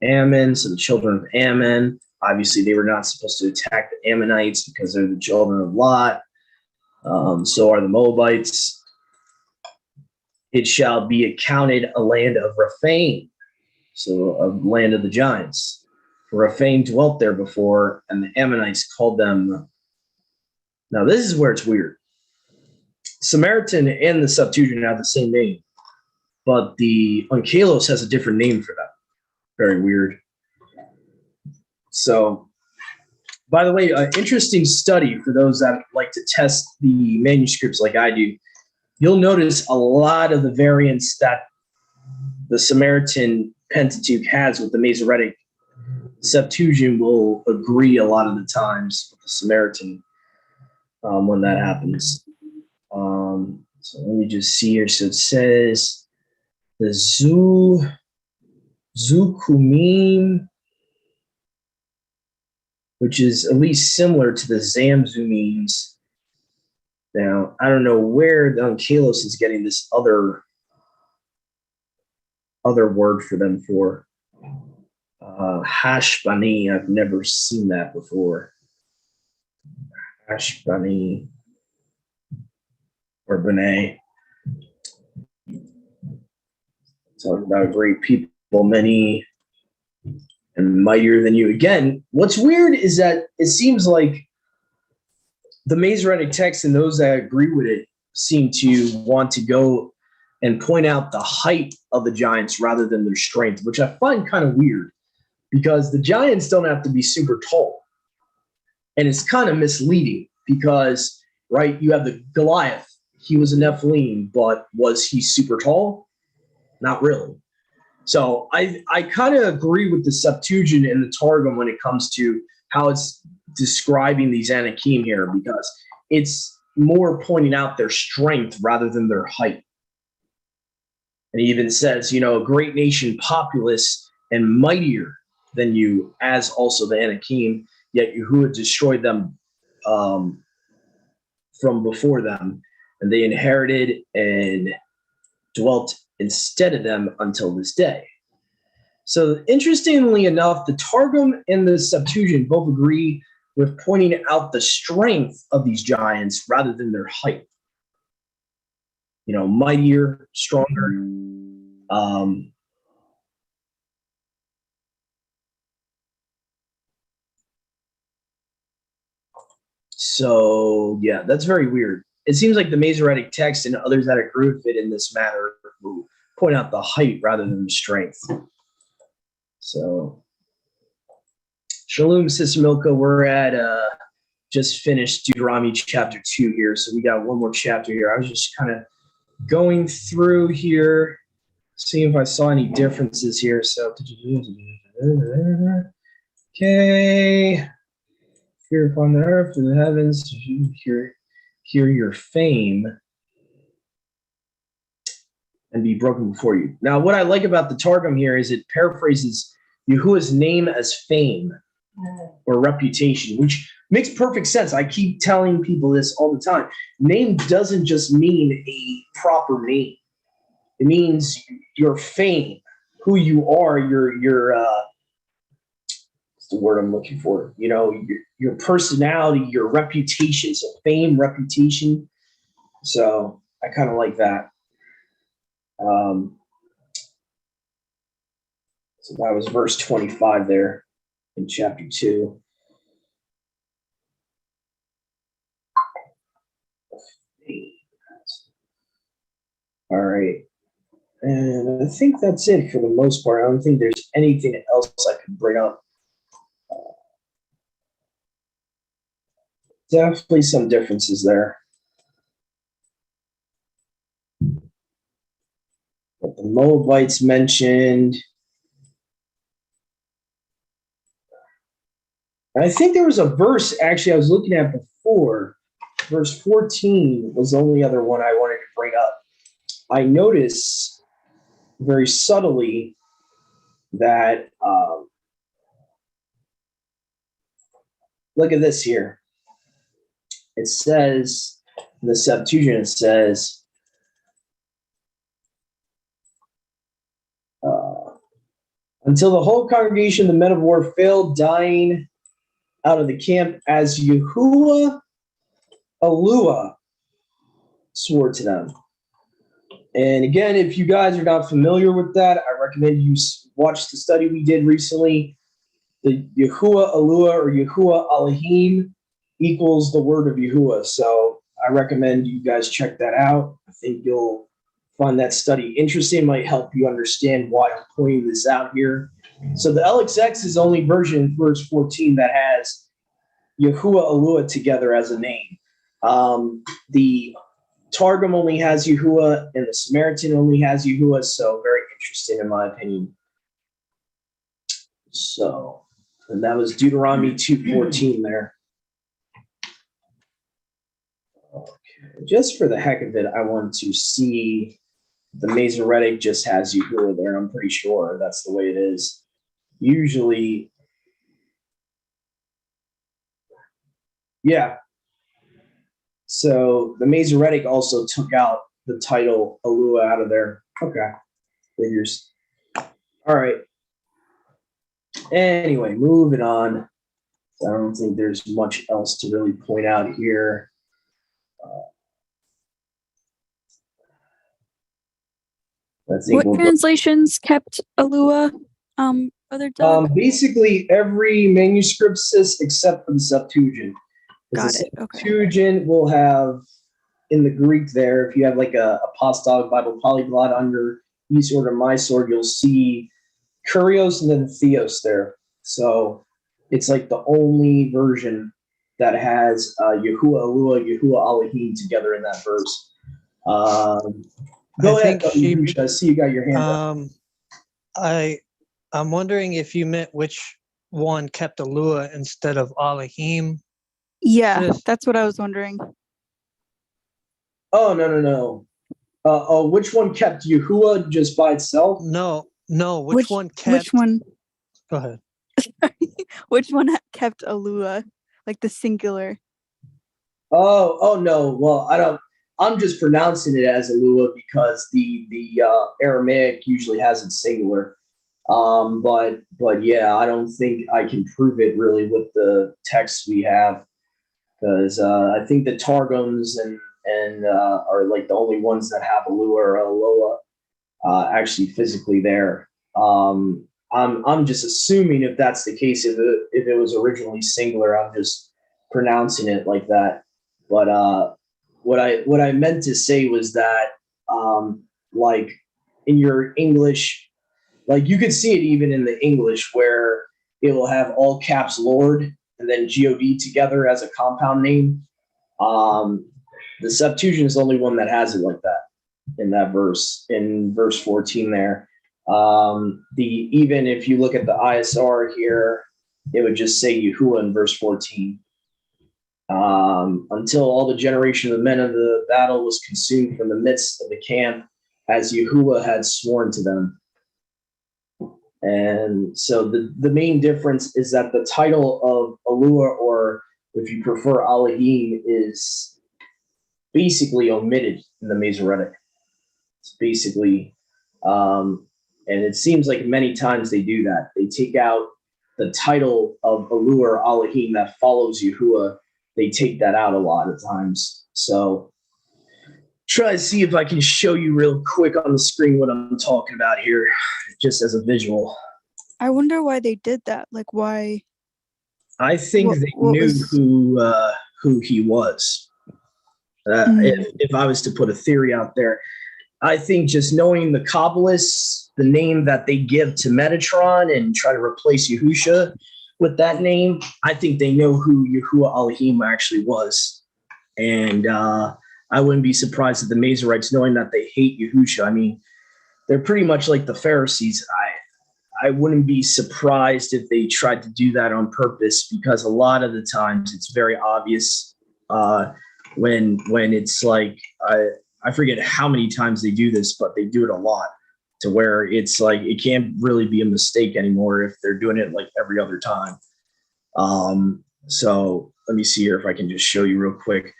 Ammon, so the children of Ammon. Obviously, they were not supposed to attack the Ammonites because they're the children of Lot. So are the Moabites. It shall be accounted a land of Rephaim, so a land of the giants. For Rephaim dwelt there before, and the Ammonites called them. Now, this is where it's weird. Samaritan and the Septuagint have the same name, but the Onkelos has a different name for them. Very weird. So, by the way, an interesting study for those that like to test the manuscripts like I do. You'll notice a lot of the variants that the Samaritan Pentateuch has with the Masoretic Septuagint will agree a lot of the times with the Samaritan when that happens. So let me just see here. So it says the Zukumim, which is at least similar to the Zamzumims. Now, I don't know where the Onkelos is getting this other word for them for. Hashbani, I've never seen that before. Hashbani or B'nai. Talking about great people, many and mightier than you. Again, what's weird is that it seems like the Masoretic text and those that agree with it seem to want to go and point out the height of the giants rather than their strength, which I find kind of weird because the giants don't have to be super tall. And it's kind of misleading because, right, you have the Goliath. He was a Nephilim, but was he super tall? Not really. So I kind of agree with the Septuagint and the Targum when it comes to how it's describing these Anakim here, because it's more pointing out their strength rather than their height. And he even says, a great nation, populous and mightier than you, as also the Anakim, yet Yahuwah destroyed them from before them, and they inherited and dwelt instead of them until this day. So interestingly enough, the Targum and the Septuagint both agree with pointing out the strength of these giants rather than their height. Mightier, stronger. So yeah, that's very weird. It seems like the Masoretic text and others that agree with it in this matter will point out the height rather than the strength. So, Shalom, Sister Milka. We're at just finished Deuteronomy chapter 2 here, so we got one more chapter here. I was just kind of going through here, seeing if I saw any differences here. So, okay. Fear upon the earth and the heavens, hear your fame and be broken before you. Now, what I like about the Targum here is it paraphrases Yahuwah's name as fame or reputation, which makes perfect sense. I keep telling people this all the time. Name doesn't just mean a proper name. It means your fame, who you are, your what's the word I'm looking for? Your personality, your reputation. So fame, reputation. So I kind of like that. So that was verse 25 there in chapter 2. All right. And I think that's it for the most part. I don't think there's anything else I could bring up. Definitely some differences there. But the Moabites mentioned. And I think there was a verse actually I was looking at before. Verse 14 was the only other one I wanted to bring up. I noticed very subtly that, look at this here. It says, in the Septuagint, it says, Until the whole congregation, the men of war, failed, dying out of the camp as Yahuwah Alua swore to them. And again, if you guys are not familiar with that, I recommend you watch the study we did recently. The Yahuwah Alua or Yahuwah Elohim equals the word of Yahuwah. So I recommend you guys check that out. I think you'll find that study interesting. It might help you understand why I'm pointing this out here. So the LXX is the only version in verse 14 that has Yahuwah Alua together as a name. The Targum only has Yahuwah, and the Samaritan only has Yahuwah, so very interesting in my opinion. So, and that was Deuteronomy 2:14 there. Okay, just for the heck of it, I want to see the Masoretic just has Yahuwah there. I'm pretty sure that's the way it is. Usually, yeah. So the Masoretic also took out the title Alua out of there. Okay, figures. All right. Anyway, moving on. I don't think there's much else to really point out here. What translations kept Alua, Brother Doug? Basically, every manuscript says except for the Septuagint. Got it. Okay. Septuagint will have in the Greek there. If you have like a apostolic Bible polyglot on your e-sword or my sword, you'll see Kurios and then Theos there. So it's like the only version that has Yahuwah Alua, Yahuwah Elohim together in that verse. Go ahead, Yahusha. I see you got your hand up. I'm wondering if you meant which one kept Alua instead of Elohim. Yeah, that's what I was wondering. Oh, no. Which one kept Yahuwah just by itself? No. Which one kept? Which one? Go ahead. Which one kept Alua, like the singular? Oh no. Well, I don't. I'm just pronouncing it as Alua because the Aramaic usually has it singular. But yeah, I don't think I can prove it really with the texts we have because I think the Targums and are like the only ones that have Alua or Aloa actually physically there. I'm just assuming if that's the case, if it was originally singular, I'm just pronouncing it like that. But what I meant to say was that like in your English, like you could see it even in the English where it will have all caps Lord and then God together as a compound name. The Septuagint is the only one that has it like that in that verse, in verse 14 there. Even if you look at the ISR here, it would just say Yahuwah in verse 14. Until all the generation of the men of the battle was consumed from the midst of the camp, as Yahuwah had sworn to them. And so the main difference is that the title of Alua, or if you prefer Elohim, is basically omitted in the Masoretic. It's basically, and it seems like many times they do that. They take out the title of Alua or Elohim that follows Yahuwah. They take that out a lot of times. So try to see if I can show you real quick on the screen what I'm talking about here, just as a visual. I wonder why they did that. Like why? I think they knew who he was. If I was to put a theory out there, I think just knowing the Kabbalists, the name that they give to Metatron and try to replace Yahusha with that name, I think they know who Yahuwah Elohim actually was. And I wouldn't be surprised at the Masoretes knowing that they hate Yahusha. I mean, they're pretty much like the Pharisees. I wouldn't be surprised if they tried to do that on purpose, because a lot of the times it's very obvious when it's like, I forget how many times they do this, but they do it a lot to where it's like it can't really be a mistake anymore if they're doing it like every other time. So let me see here if I can just show you real quick.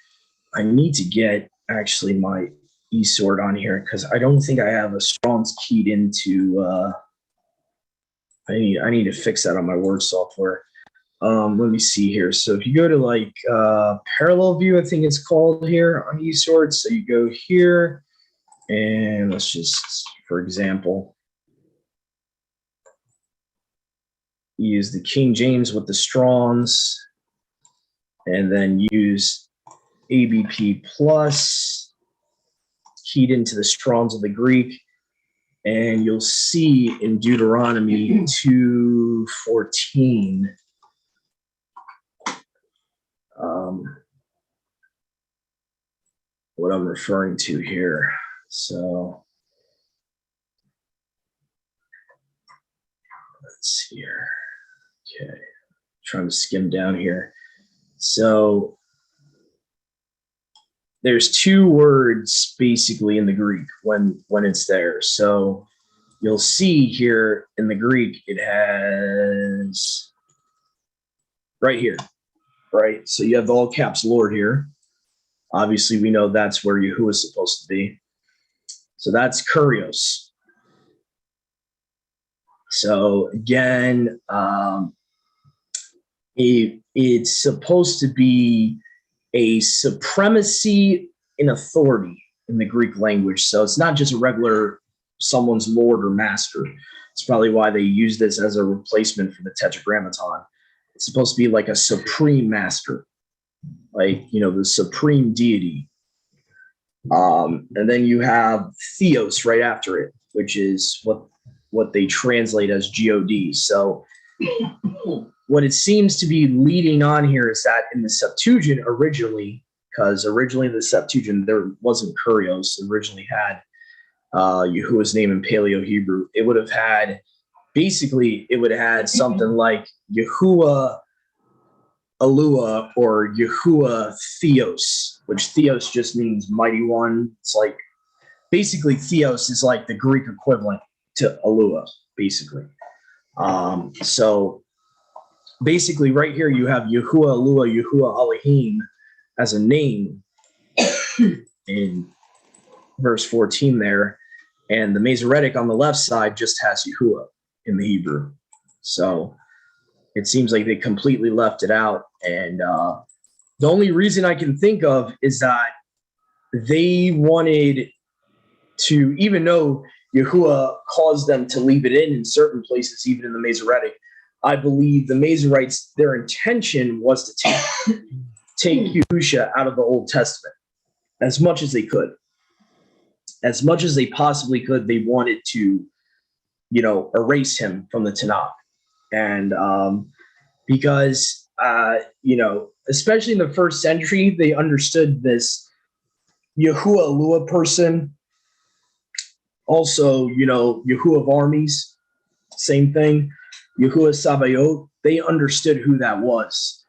I need to get actually my eSword on here because I don't think I have a Strong's keyed into I need to fix that on my word software. Let me see here. So if you go to like parallel view, I think it's called here on eSword. So you go here, and let's just, for example, use the King James with the Strongs, and then use ABP plus, keyed into the Strongs of the Greek, and you'll see in Deuteronomy 2:14, what I'm referring to here. So let's see here. Okay, trying to skim down here. So there's two words basically in the Greek when it's there. So you'll see here in the Greek, it has right here, right? So you have the all caps Lord here. Obviously, we know that's where Yahuwah is supposed to be. So that's Kurios. So again, it's supposed to be a supremacy in authority in the Greek language. So it's not just a regular someone's lord or master. It's probably why they use this as a replacement for the Tetragrammaton. It's supposed to be like a supreme master, like, you know, the supreme deity. And then you have Theos right after it, which is what they translate as God. So what it seems to be leading on here is that in the Septuagint originally, because originally the Septuagint, there wasn't Kurios, it originally had Yahuwah's name in Paleo Hebrew. It would have had, basically, it would have had something like Yahuwah Alua or Yahuwah Theos, which Theos just means mighty one. It's like, basically Theos is like the Greek equivalent to Alua, basically. So basically right here you have Yahuwah Alua, Yahuwah Elohim as a name in verse 14 there. And the Masoretic on the left side just has Yahuwah in the Hebrew. So it seems like they completely left it out. And the only reason I can think of is that they wanted to, even though Yahuwah caused them to leave it in certain places, even in the Masoretic, I believe the Masoretes, their intention was to take Yahusha out of the Old Testament as much as they could. As much as they possibly could, they wanted to, you know, erase him from the Tanakh. And because, you know, especially in the first century, they understood this Yahuwah Alua person. Also, you know, Yahuwah of armies, same thing. Yahuwah Sabaoth, they understood who that was.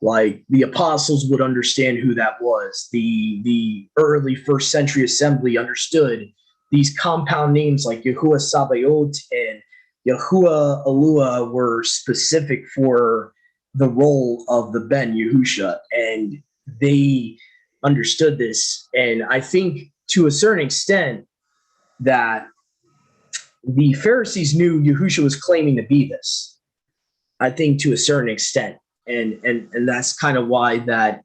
Like the apostles would understand who that was. The early first century assembly understood these compound names like Yahuwah Sabaoth and Yahuwah Alua were specific for the role of the Ben Yahusha, and they understood this. And I think to a certain extent that the Pharisees knew Yahusha was claiming to be this. I think to a certain extent. And that's kind of why that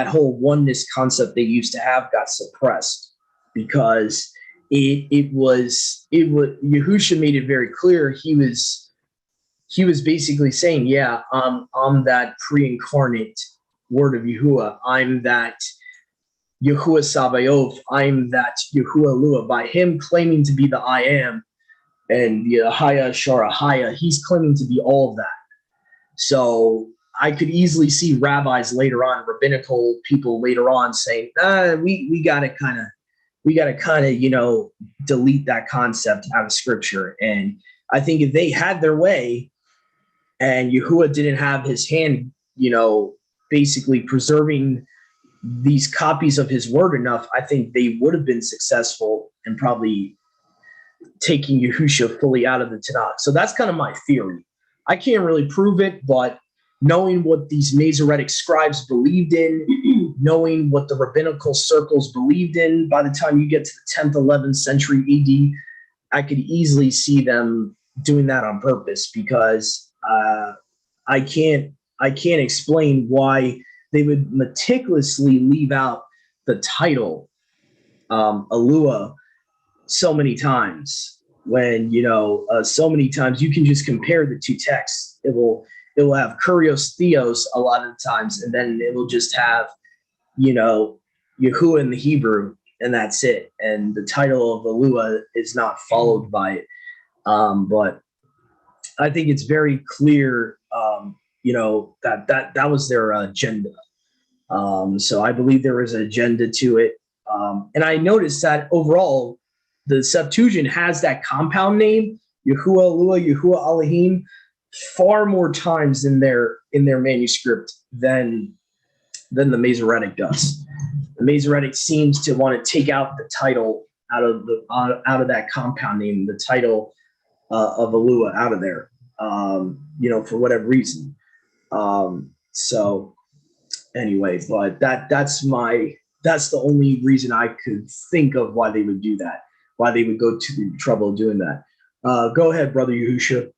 whole oneness concept they used to have got suppressed, because it was Yahusha made it very clear he was basically saying, yeah, I'm that pre-incarnate word of Yahuwah. I'm that Yahuwah Sabaoth. I'm that Yahuwah Lua. By him claiming to be the I am and the Ahaya Sharahaya, he's claiming to be all of that. So I could easily see rabbis later on, rabbinical people later on saying, we gotta kind of, you know, delete that concept out of scripture. And I think if they had their way and Yahuwah didn't have his hand, you know, basically preserving these copies of his word enough, I think they would have been successful in probably taking Yahusha fully out of the Tanakh. So that's kind of my theory. I can't really prove it, but knowing what these Masoretic scribes believed in, knowing what the rabbinical circles believed in, by the time you get to the 10th, 11th century AD, I could easily see them doing that on purpose because I can't explain why they would meticulously leave out the title Alua so many times when so many times you can just compare the two texts. It will have Kurios Theos a lot of the times, and then it will just have Yahuwah in the Hebrew, and that's it. And the title of Alua is not followed by it. But I think it's very clear, that was their agenda. So I believe there was an agenda to it. And I noticed that overall, the Septuagint has that compound name, Yahuwah Alua, Yahuwah Elohim, far more times in their manuscript than the Masoretic does. The Masoretic seems to want to take out the title out of that compound name, the title of Alua out of there, for whatever reason. So anyway, but that's the only reason I could think of why they would do that, why they would go to the trouble of doing that. Go ahead, Brother Yahusha.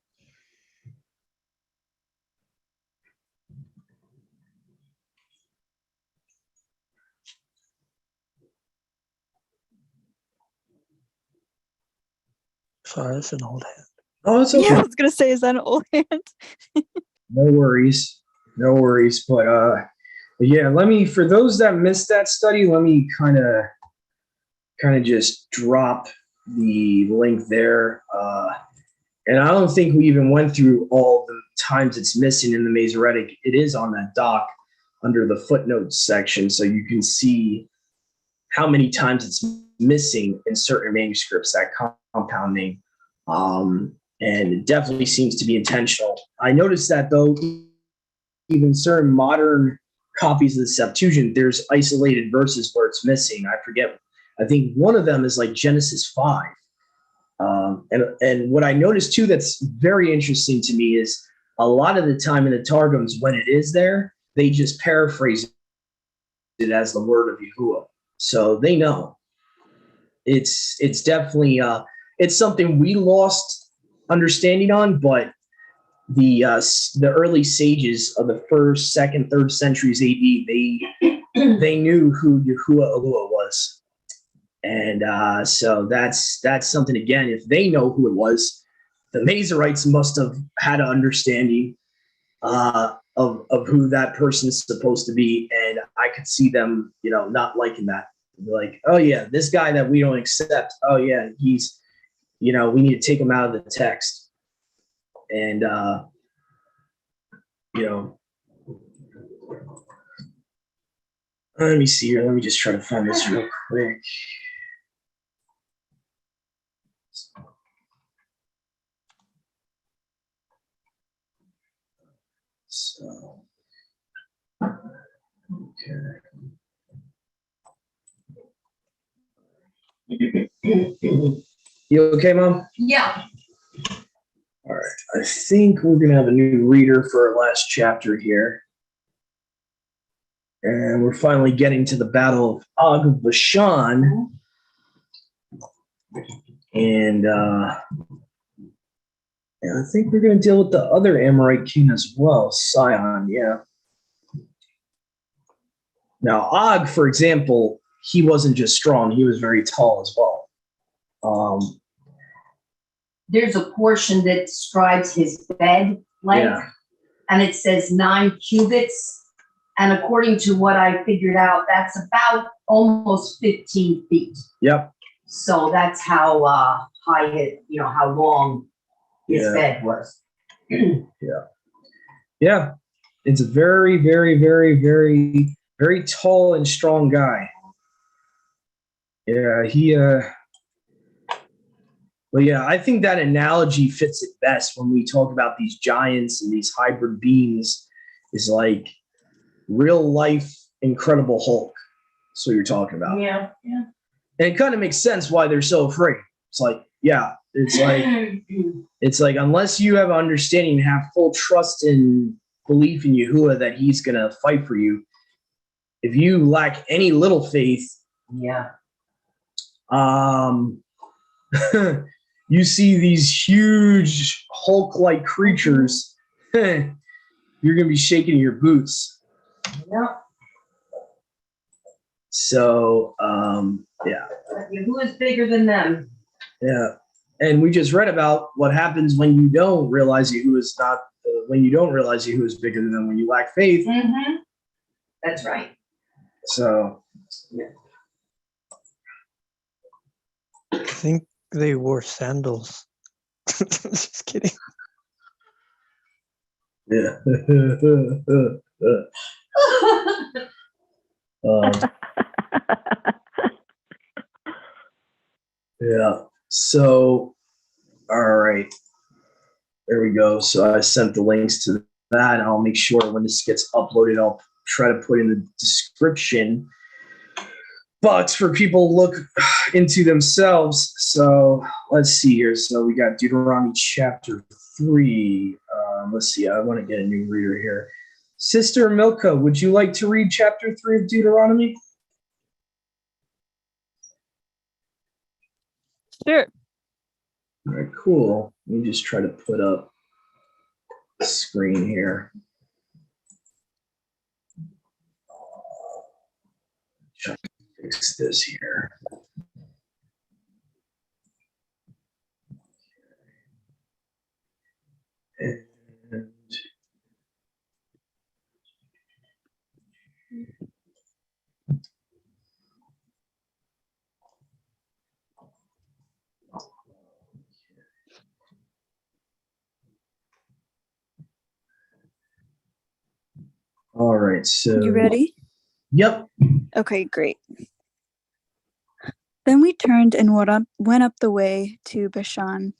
Sorry, that's an old hand. Oh, it's okay. Yeah, I was gonna say, is that an old hand? No worries. But yeah, for those that missed that study, let me kind of just drop the link there. And I don't think we even went through all the times it's missing in the Masoretic. It is on that doc under the footnotes section, so you can see how many times it's missing in certain manuscripts, that compound name. And it definitely seems to be intentional. I noticed that, though, even certain modern copies of the Septuagint, there's isolated verses where it's missing. I think one of them is like Genesis 5. And what I noticed, too, that's very interesting to me is a lot of the time in the Targums, when it is there, they just paraphrase it as the word of Yahuwah. So they know. It's definitely it's something we lost understanding on, but the early sages of the 1st, 2nd, 3rd centuries AD, they knew who Yahuwah Alua was, and so that's something. Again, if they know who it was, the Masoretes must have had an understanding of who that person is supposed to be, and I could see them, not liking that. Like, oh yeah, this guy that we don't accept. Oh yeah, he's, we need to take him out of the text. And, let me see here. Let me just try to find this real quick. So, okay. You okay, Mom? Yeah. All right. I think we're going to have a new reader for our last chapter here. And we're finally getting to the Battle of Og of Bashan. And I think we're going to deal with the other Amorite king as well, Sihon, yeah. Now, Og, for example, he wasn't just strong, he was very tall as well. There's a portion that describes his bed length, and it says 9 cubits. And according to what I figured out, that's about almost 15 feet. Yep. So that's how high it, how long his bed was. Yeah. It's a very, very, very, very, very tall and strong guy. Yeah, well, yeah, I think that analogy fits it best when we talk about these giants and these hybrid beings, is like real life Incredible Hulk. That's what you're talking about. Yeah. And it kind of makes sense why they're so afraid. It's like, it's like unless you have understanding and have full trust and belief in Yahuwah that he's going to fight for you, if you lack any little faith, you see these huge Hulk-like creatures, you're gonna be shaking your boots. Yep. So yeah. Who is bigger than them? Yeah, and we just read about what happens when you don't realize who is not, when you don't realize who is bigger than them, when you lack faith. Mm-hmm. That's right. So, I think they wore sandals. Just kidding. yeah. um, yeah. So, all right. There we go. So I sent the links to that. I'll make sure when this gets uploaded, I'll try to put in the description. But for people to look into themselves. So let's see here. So we got Deuteronomy chapter 3. Let's see. I want to get a new reader here. Sister Milka, would you like to read chapter 3 of Deuteronomy? Sure. All right, cool. Let me just try to put up the screen here. Try to fix this here. And all right, so You ready? Yep. Okay, great. Then we turned and went up the way to Bashan,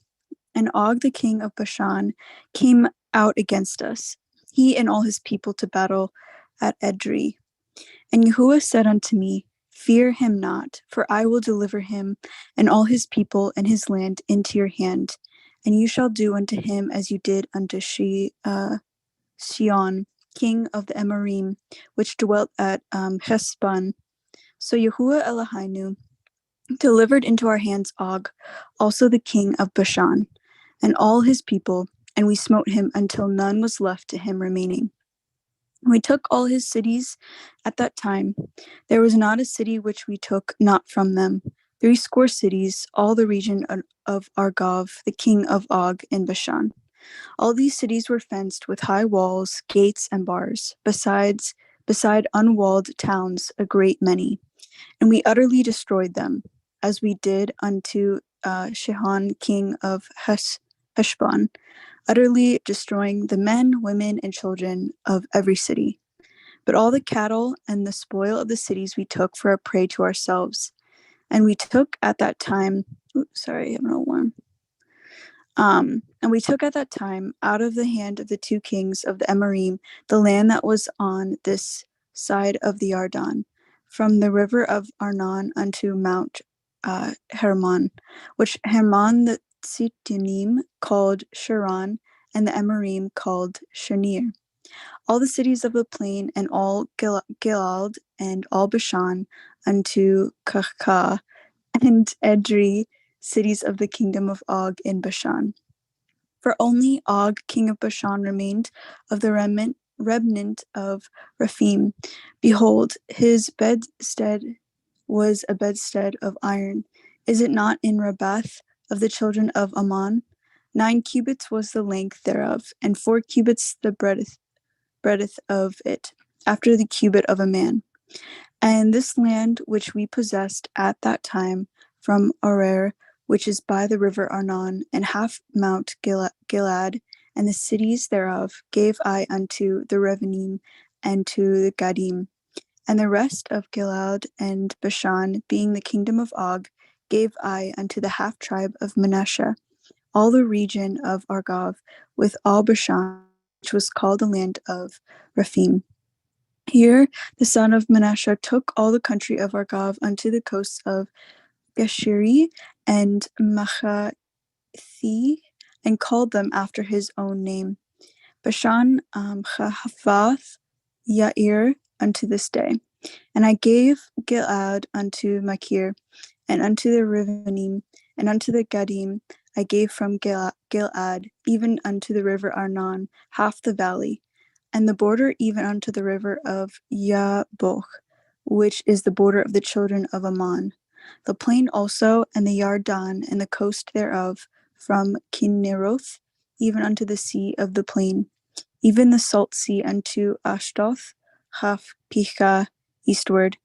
and Og the king of Bashan came out against us, he and all his people, to battle at Edrei. And Yahuwah said unto me, Fear him not, for I will deliver him and all his people and his land into your hand, and you shall do unto him as you did unto Sihon, king of the Amorim, which dwelt at Heshbon. So Yahuwah Eloheinu delivered into our hands Og, also the king of Bashan, and all his people, and we smote him until none was left to him remaining. We took all his cities at that time. There was not a city which we took not from them. 80 cities, all the region of Argob, the king of Og in Bashan. All these cities were fenced with high walls, gates, and bars, beside unwalled towns a great many. And we utterly destroyed them, as we did unto Sihon, king of Heshbon, utterly destroying the men, women, and children of every city. But all the cattle and the spoil of the cities we took for a prey to ourselves. And we took at that time, and we took at that time out of the hand of the 2 kings of the Amorim the land that was on this side of the Yarden, from the river of Arnon unto Mount Hermon, which Hermon the Sidonian called Sharon, and the Amorim called Shanir. All the cities of the plain, and all Gilad, and all Bashan, unto Kachka, and Edrei, cities of the kingdom of Og in Bashan. For only Og, king of Bashan, remained of the remnant of Rephaim. Behold, his bedstead was a bedstead of iron. Is it not in Rabbath of the children of Ammon? 9 cubits was the length thereof, and 4 cubits the breadth of it, after the cubit of a man. And this land which we possessed at that time from Arer, which is by the river Arnon, and half Mount Gilad, and the cities thereof, gave I unto the Revanim and to the Gadim. And the rest of Gilad and Bashan, being the kingdom of Og, gave I unto the half tribe of Manasseh, all the region of Argob, with all Bashan, which was called the land of Rephaim. Here the son of Manasseh took all the country of Argob unto the coasts of Geshuri and Machathi, and called them after his own name, Bashan, Chavath, Yair, unto this day. And I gave Gilad unto Machir, and unto the Revanim, and unto the Gadim I gave from Gilad, even unto the river Arnon, half the valley, and the border even unto the river of Yaboch, which is the border of the children of Ammon, the plain also, and the Yarden, and the coast thereof, from Kinneroth, even unto the sea of the plain, even the salt sea unto Ashdoth, half Picha eastward.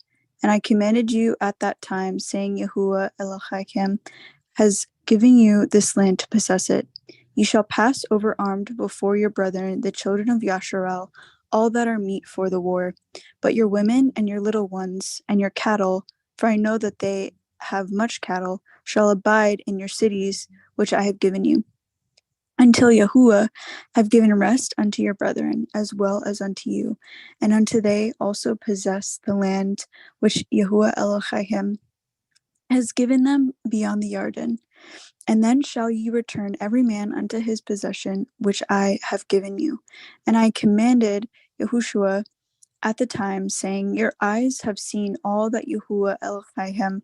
And I commanded you at that time, saying, Yahuwah Elohim has given you this land to possess it. You shall pass over armed before your brethren, the children of Yasharel, all that are meet for the war. But your women and your little ones and your cattle, for I know that they have much cattle, shall abide in your cities, which I have given you, until Yahuwah have given rest unto your brethren, as well as unto you, and unto they also possess the land which Yahuwah Elohim has given them beyond the Yarden. And then shall ye return every man unto his possession, which I have given you. And I commanded Yahushua at the time, saying, Your eyes have seen all that Yahuwah Elohim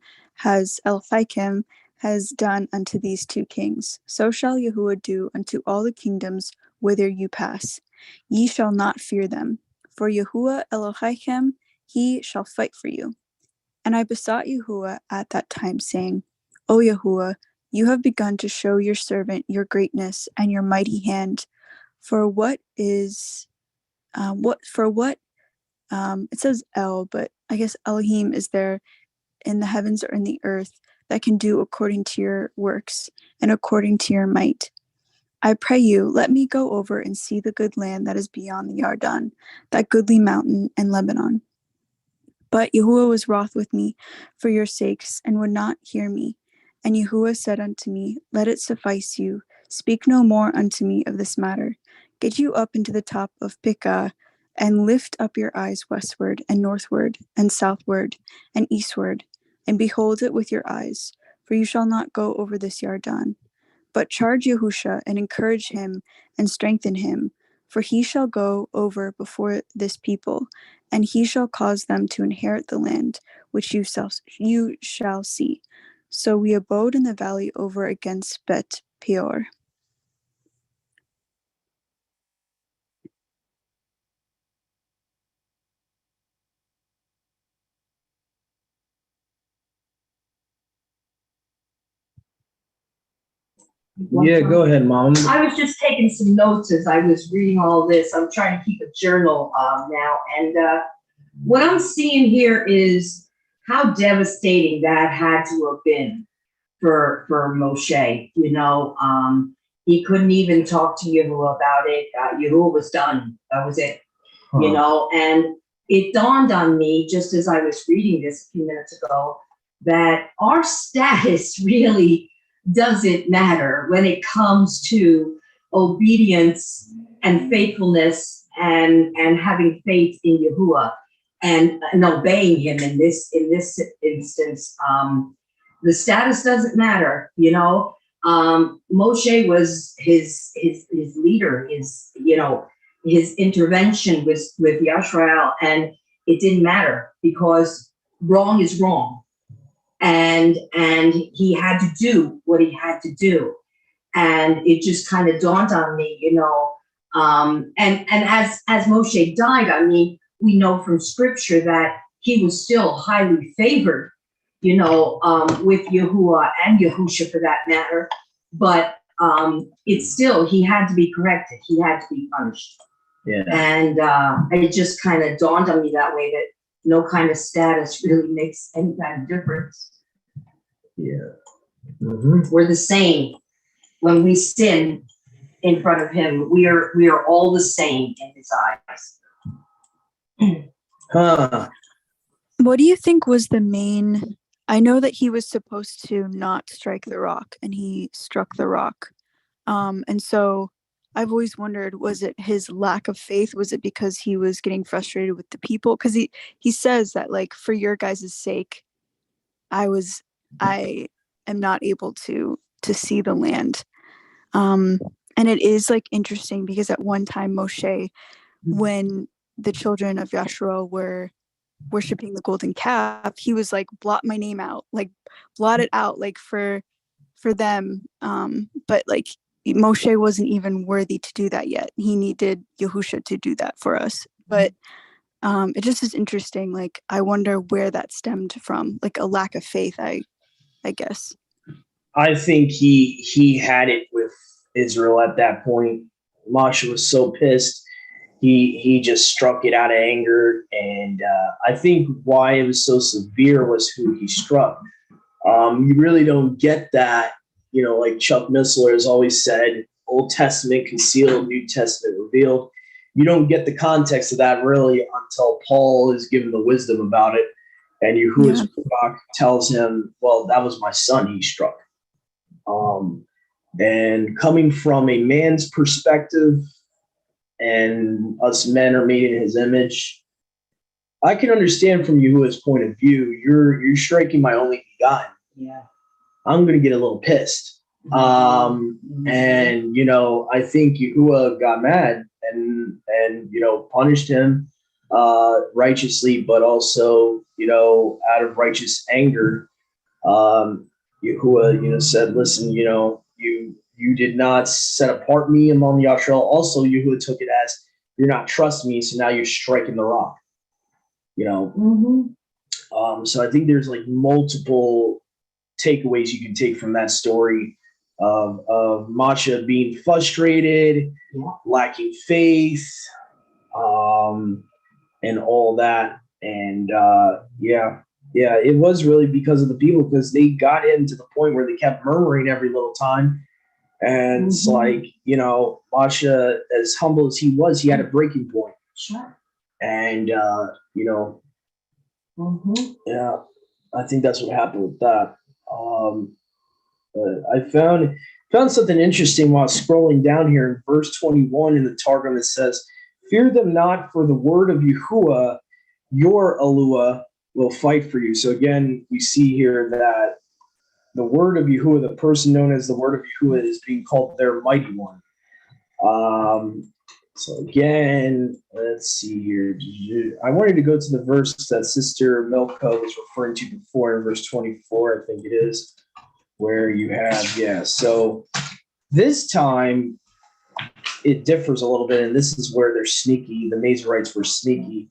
has done unto these two kings. So shall Yahuwah do unto all the kingdoms whither you pass. Ye shall not fear them, for Yahuwah Elohim, he shall fight for you. And I besought Yahuwah at that time, saying, O Yahuwah, you have begun to show your servant your greatness and your mighty hand. For what is, it says El, but I guess Elohim is there in the heavens or in the earth that can do according to your works and according to your might. I pray you, let me go over and see the good land that is beyond the Yarden, that goodly mountain and Lebanon. But Yahuwah was wroth with me for your sakes, and would not hear me. And Yahuwah said unto me, Let it suffice you. Speak no more unto me of this matter. Get you up into the top of Picha, and lift up your eyes westward, and northward, and southward, and eastward, and behold it with your eyes, for you shall not go over this Yarden. But charge Yahusha, and encourage him, and strengthen him, for he shall go over before this people, and he shall cause them to inherit the land which you shall see. So we abode in the valley over against Bet Peor. Yeah, go ahead, Mom. I was just taking some notes as I was reading all this. I'm trying to keep a journal now. And what I'm seeing here is how devastating that had to have been for Moshe. You know, he couldn't even talk to Yahuwah about it. Yahuwah was done. That was it. You know, and it dawned on me just as I was reading this a few minutes ago that our status really doesn't matter when it comes to obedience and faithfulness and having faith in Yahuwah and obeying him in this instance. The status doesn't matter, you know. Moshe was his leader, his intervention with Yashrael, and it didn't matter because wrong is wrong. And he had to do what he had to do. And it just kind of dawned on me, you know, and as Moshe died, I mean, we know from scripture that he was still highly favored, you know, with Yahuwah and Yahusha for that matter. But it's still, he had to be corrected. He had to be punished. Yeah. And it just kind of dawned on me that way, that no kind of status really makes any kind of difference. Yeah. Mm-hmm. We're the same. When we sin in front of him, we are all the same in his eyes. What do you think was the main? I know that he was supposed to not strike the rock, and he struck the rock. And so I've always wondered, was it his lack of faith? Was it because he was getting frustrated with the people? Because he says that, like, for your guys' sake, I am not able to see the land. And it is like interesting because at one time Moshe, when the children of Yashua were worshiping the golden calf, he was like, blot my name out, like blot it out, like for for them. But like Moshe wasn't even worthy to do that yet. He needed Yahusha to do that for us. But it just is interesting. Like, I wonder where that stemmed from, like a lack of faith, I guess. I think he had it with Israel at that point. Moshe was so pissed. He just struck it out of anger. And I think why it was so severe was who he struck. You really don't get that, like Chuck Missler has always said, Old Testament concealed, New Testament revealed. You don't get the context of that really until Paul is given the wisdom about it. And Yahuwah's tells him, well, that was my son he struck. And coming from a man's perspective, and us men are made in his image, I can understand from Yahuwah's point of view, you're striking my only begotten. Yeah. I'm going to get a little pissed. And, I think Yahuwah got mad and punished him righteously, but also, out of righteous anger, Yahuwah, said, listen, you did not set apart me among Yashar. Also, Yahuwah took it as you're not trusting me, so now you're striking the rock. So I think there's like multiple takeaways you can take from that story of Masha being frustrated, lacking faith, and all that. And it was really because of the people, because they got into the point where they kept murmuring every little time. And it's like, Masha, as humble as he was, he had a breaking point. Sure. And, I think that's what happened with that. I found something interesting while scrolling down here in verse 21 in the Targum. It says, fear them not, for the word of Yahuwah, your Eluah, will fight for you. So again, we see here that the word of Yahuwah, the person known as the word of Yahuwah, is being called their mighty one. So again, let's see here. I wanted to go to the verse that Sister Milka was referring to before in verse 24, I think it is, where you have, so this time it differs a little bit, and this is where they're sneaky. The Mazarites were sneaky.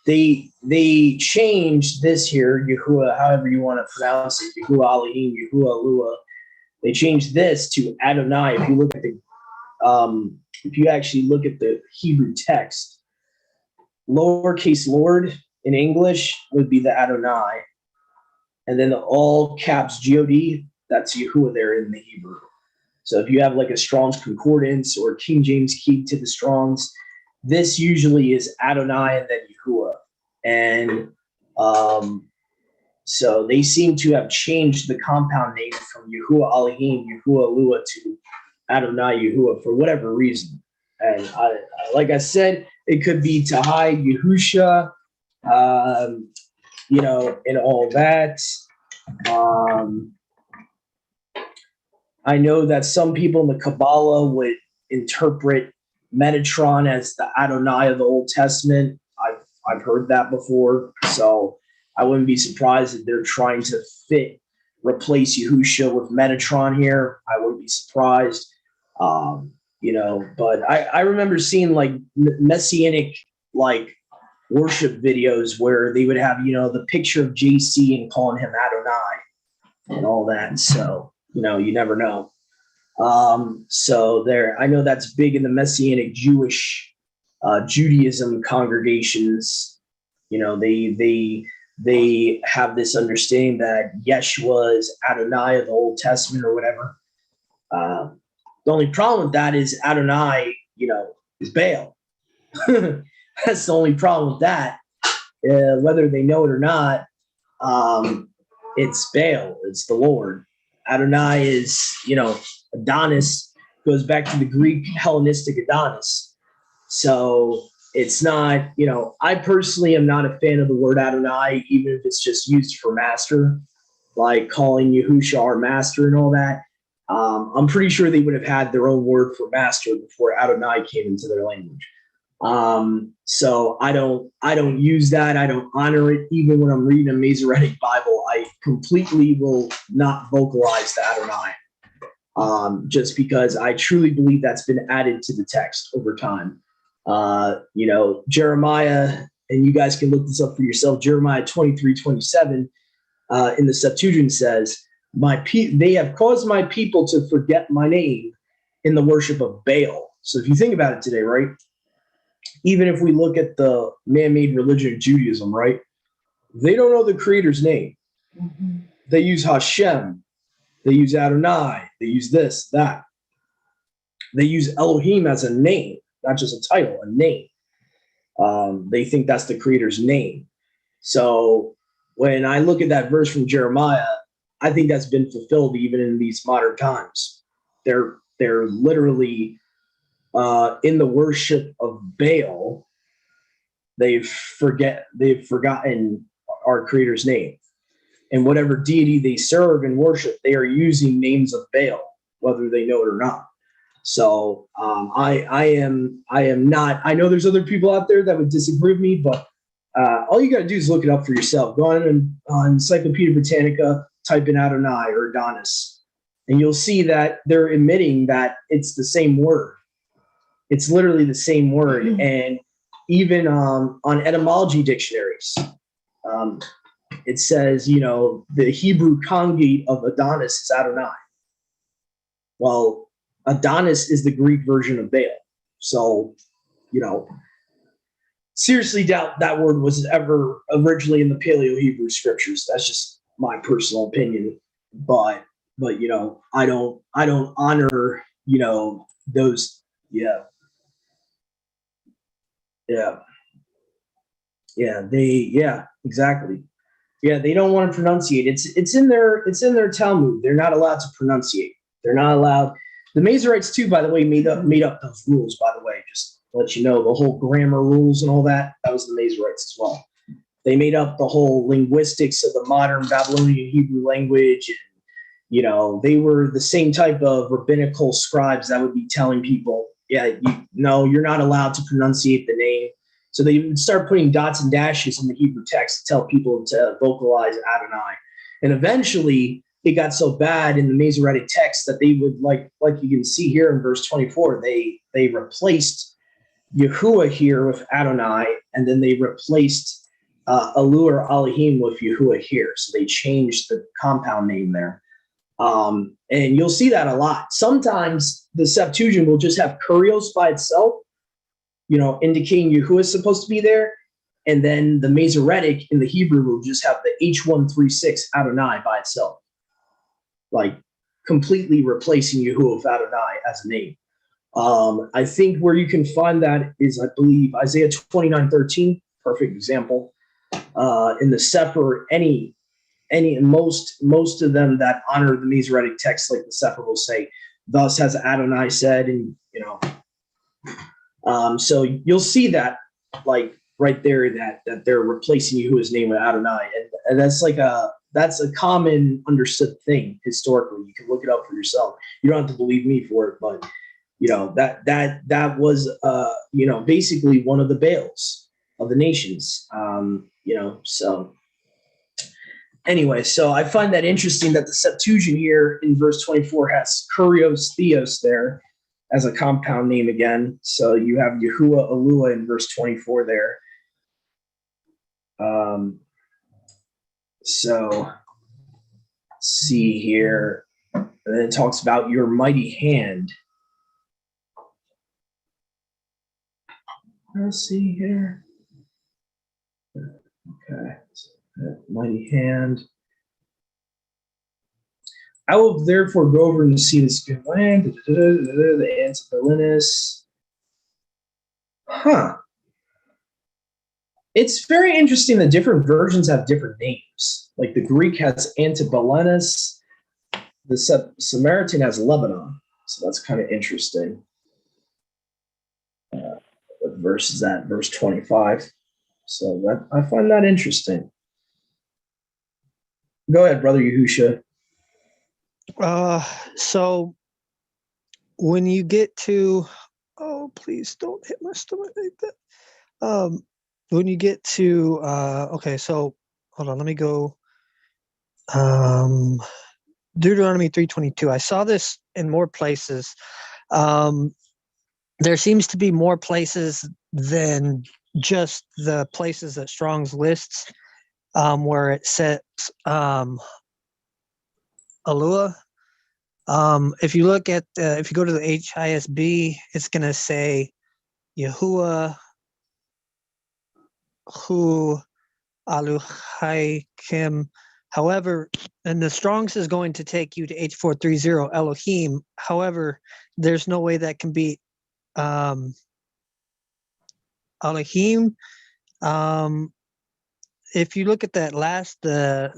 They changed this here, Yahuwah, however you want to pronounce it, Yahuwah Elohim, Yahuwah Eluah. They changed this to Adonai. If you look at if you actually look at the Hebrew text, lowercase Lord in English would be the Adonai, and then the all caps God, that's Yahuwah there in the Hebrew. So if you have like a Strong's Concordance or King James key to the Strong's, this usually is Adonai and then Yahuwah. And so they seem to have changed the compound name from Yahuwah Elohim, Yahuwah Eluah to Adonai Yahuwah for whatever reason. And like I said, it could be to hide Yahusha, and all that. I know that some people in the Kabbalah would interpret Metatron as the Adonai of the Old Testament. I've heard that before, so I wouldn't be surprised if they're trying to replace Yahusha with Metatron here. I wouldn't be surprised, But I remember seeing like messianic like worship videos where they would have the picture of JC and calling him Adonai and all that. So you never know. So there, I know that's big in the Messianic Jewish Judaism congregations. They have this understanding that Yeshua is Adonai of the Old Testament or whatever. The only problem with that is Adonai, is Baal. That's the only problem with that. Whether they know it or not, it's Baal. It's the Lord. Adonai is, Adonis, goes back to the Greek Hellenistic Adonis. So it's not, I personally am not a fan of the word Adonai, even if it's just used for master, like calling Yahusha our master and all that. I'm pretty sure they would have had their own word for master before Adonai came into their language. So I don't use that. I don't honor it. Even when I'm reading a Masoretic Bible, I completely will not vocalize the Adonai. Just because I truly believe that's been added to the text over time. Jeremiah, and you guys can look this up for yourself, Jeremiah 23:27 in the Septuagint says, they have caused my people to forget my name in the worship of Baal. So if you think about it today, right? Even if we look at the man-made religion of Judaism, right? They don't know the creator's name. They use Hashem. They use Adonai. They use this, that. They use Elohim as a name, not just a title, a name. They think that's the creator's name. So when I look at that verse from Jeremiah, I think that's been fulfilled even in these modern times. They're literally in the worship of Baal. They've forgotten our creator's name. And whatever deity they serve and worship, they are using names of Baal, whether they know it or not. So I am not. I know there's other people out there that would disagree with me, but all you got to do is look it up for yourself. Go on Encyclopedia Britannica, type in Adonai or Adonis, and you'll see that they're admitting that it's the same word. It's literally the same word, and even on etymology dictionaries. It says, the Hebrew conjugate of Adonis is Adonai. Well, Adonis is the Greek version of Baal. So, seriously doubt that word was ever originally in the Paleo-Hebrew scriptures. That's just my personal opinion. But I don't honor, those. Yeah. Exactly. Yeah, they don't want to pronunciate. It's in their Talmud. They're not allowed to pronunciate. They're not allowed. The Masoretes too, by the way, made up those rules. By the way, just to let you know, the whole grammar rules and all that. That was the Masoretes as well. They made up the whole linguistics of the modern Babylonian Hebrew language. And, they were the same type of rabbinical scribes that would be telling people, you're not allowed to pronunciate the name. So they would start putting dots and dashes in the Hebrew text to tell people to vocalize Adonai. And eventually it got so bad in the Masoretic text that they would, like you can see here in verse 24, they replaced Yahuwah here with Adonai, and then they replaced Elu or Elohim with Yahuwah here. So they changed the compound name there. And you'll see that a lot. Sometimes the Septuagint will just have Kurios by itself, indicating Yahuwah is supposed to be there. And then the Masoretic in the Hebrew will just have the H136 Adonai by itself, like completely replacing Yahuwah with Adonai as a name. I think where you can find that is, I believe, Isaiah 29:13, perfect example. In the Sefer, most of them that honor the Masoretic text, like the Sefer, will say, "Thus has Adonai said," and so you'll see that, like right there, that they're replacing Yahuwah's name with Adonai, and that's a common understood thing historically. You can look it up for yourself. You don't have to believe me for it, but that was basically one of the Baals of the nations. So anyway, so I find that interesting that the Septuagint here in verse 24 has Kurios Theos there as a compound name again. So you have Yahuwah Elua in verse 24 there. So let's see here. And then it talks about your mighty hand. Let's see here. Okay. Mighty hand. I will therefore go over and see this good land. The Antipolinus. It's very interesting that different versions have different names. Like the Greek has Antipolinus. The Samaritan has Lebanon. So that's kind of interesting. What verse is that? Verse 25. So I find that interesting. Go ahead, Brother Yahusha. So when you get to Oh, please don't hit my stomach like that. When you get to okay, so hold on, let me go. Deuteronomy 3:22. I saw this in more places. There seems to be more places than just the places that Strong's lists, where it says Alua. If you look at if you go to the HISB, it's going to say Yahuwah Hu Aluhaikim. However, and the Strong's is going to take you to H430 Elohim. However, there's no way that can be Elohim. If you look at that last, the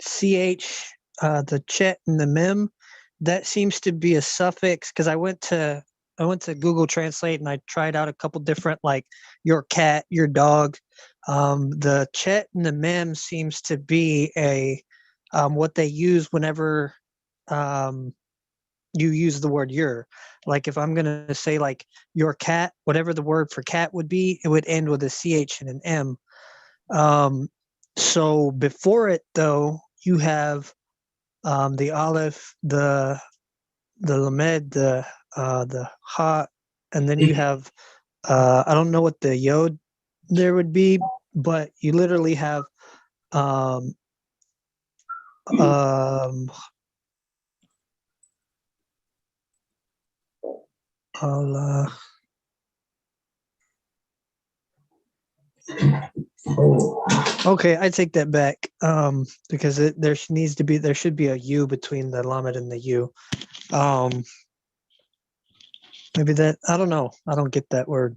CH, the chet and the mem, that seems to be a suffix, because I went to Google Translate and I tried out a couple different, like your cat, your dog. The chet and the mem seems to be a what they use whenever you use the word your. Like if I'm gonna say like your cat, whatever the word for cat would be, it would end with a CH and an M. So before it though, you have the Aleph, the Lamed, the Ha, and then you have I don't know what the Yod there would be, but you literally have um, Allah. Okay, I take that back. Because there should be a U between the Lamed and the U. Maybe that, I don't know. I don't get that word.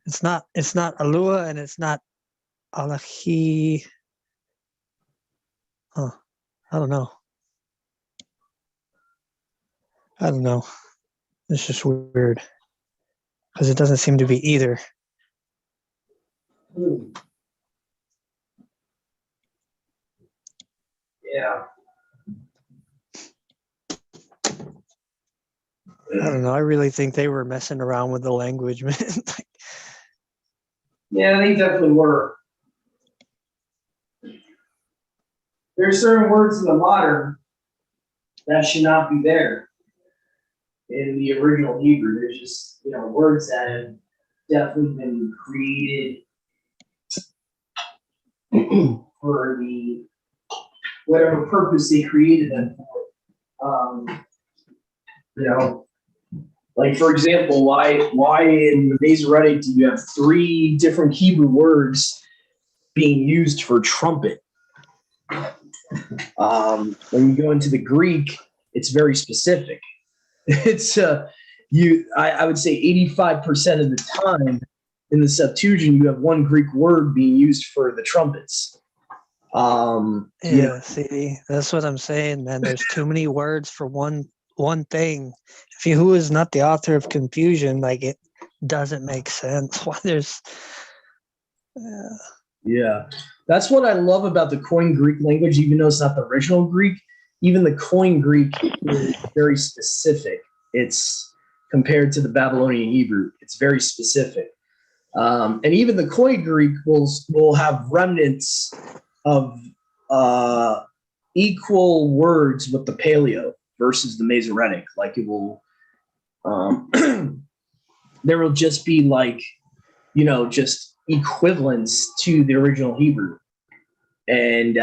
It's not Alua and it's not Alahi. Huh. I don't know. It's just weird because it doesn't seem to be either. Yeah. I don't know. I really think they were messing around with the language, man. Yeah, they definitely were. There's certain words in the modern that should not be there in the original Hebrew. There's just, words that have definitely been created for the whatever purpose they created them for. Like for example, why in the Masoretic do you have 3 different Hebrew words being used for trumpet? When you go into the Greek, it's very specific. It's I would say 85% of the time in the Septuagint, you have one Greek word being used for the trumpets. See, that's what I'm saying, man. There's too many words for one thing. If Yahuwah is not the author of confusion, like it doesn't make sense. Why there's Yeah, that's what I love about the Koine Greek language, even though it's not the original Greek. Even the Koine Greek is very specific. It's compared to the Babylonian Hebrew. It's very specific. And even the Koine Greek will have remnants of equal words with the Paleo versus the Masoretic. Like it will, there will just be like, just equivalents to the original Hebrew. And,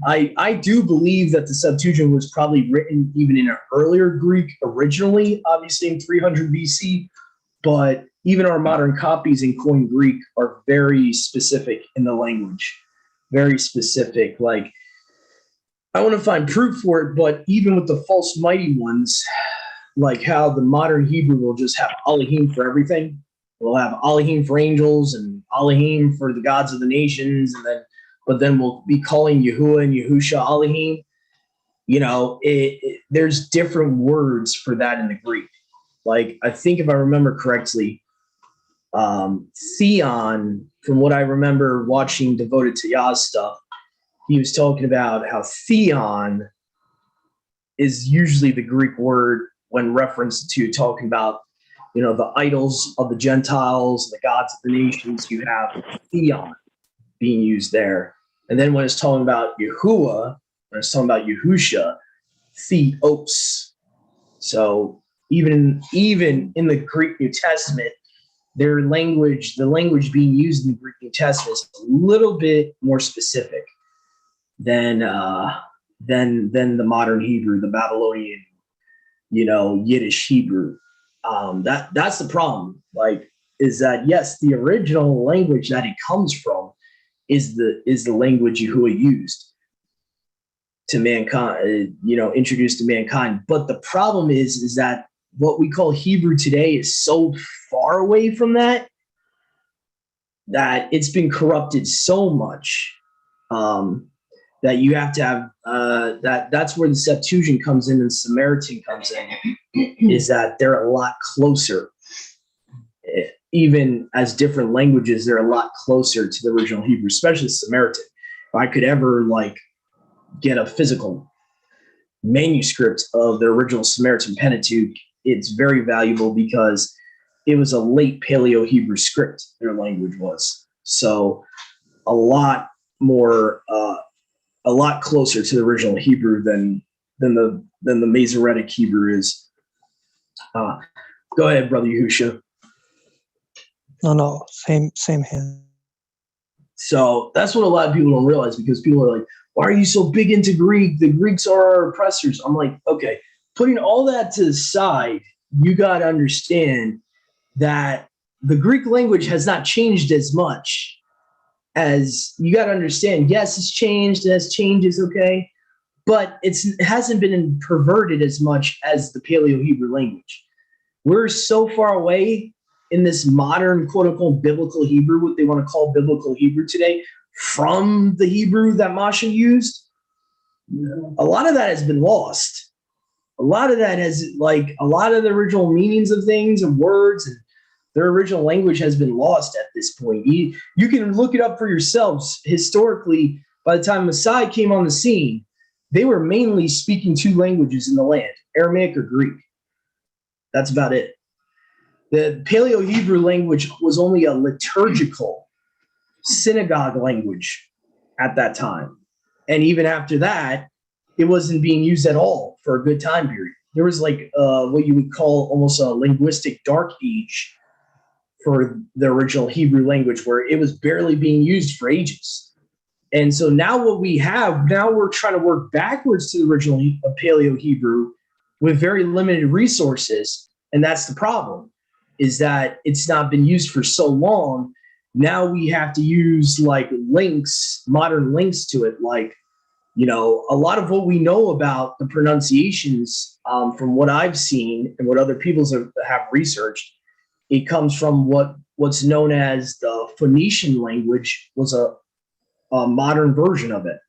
I do believe that the Septuagint was probably written even in an earlier Greek originally, obviously in 300 BC, but even our modern copies in Koine Greek are very specific in the language, very specific. Like, I want to find proof for it, but even with the false mighty ones, like how the modern Hebrew will just have Elohim for everything. We'll have Elohim for angels and Elohim for the gods of the nations, but then we'll be calling Yahuwah and Yahusha Elohim. There's different words for that in the Greek. Like, I think if I remember correctly, Theon, from what I remember watching Devoted to Yah stuff, he was talking about how Theon is usually the Greek word when referenced to talking about the idols of the Gentiles, the gods of the nations. You have theon being used there. And then when it's talking about Yahuwah, when it's talking about Yahusha, theos. So even in the Greek New Testament, the language being used in the Greek New Testament is a little bit more specific than the modern Hebrew, the Babylonian, Yiddish Hebrew. That's the problem. Like, is that yes, the original language that it comes from is the language Yahuwah used to mankind, introduced to mankind. But the problem is that what we call Hebrew today is so far away from that it's been corrupted so much that you have to have that's where the Septuagint comes in and Samaritan comes in, is that they're a lot closer. Even as different languages, they're a lot closer to the original Hebrew, especially Samaritan. If I could ever get a physical manuscript of the original Samaritan Pentateuch, it's very valuable because it was a late Paleo-Hebrew script, their language was. So a lot more, a lot closer to the original Hebrew than the Masoretic Hebrew is. Go ahead, Brother Yahusha. No, same here. So that's what a lot of people don't realize, because people are like, why are you so big into Greek? The Greeks are our oppressors. I'm like, okay, putting all that to the side, you got to understand that the Greek language has not changed as much as you got to understand. Yes, it's changed. It has changes, okay, but it hasn't been perverted as much as the Paleo-Hebrew language. We're so far away in this modern, quote unquote, biblical Hebrew, what they want to call biblical Hebrew today, from the Hebrew that Moshe used. A lot of that has been lost. A lot of that has, a lot of the original meanings of things and words and their original language has been lost at this point. You can look it up for yourselves. Historically, by the time Messiah came on the scene, they were mainly speaking two languages in the land, Aramaic or Greek. That's about it. The Paleo-Hebrew language was only a liturgical synagogue language at that time. And even after that, it wasn't being used at all for a good time period. There was what you would call almost a linguistic dark age for the original Hebrew language, where it was barely being used for ages. And so now what we have, now we're trying to work backwards to the original Paleo-Hebrew with very limited resources. And that's the problem, is that it's not been used for so long. Now we have to use links, modern links to it. A lot of what we know about the pronunciations, from what I've seen and what other people have researched, it comes from what's known as the Phoenician language, was a modern version of it.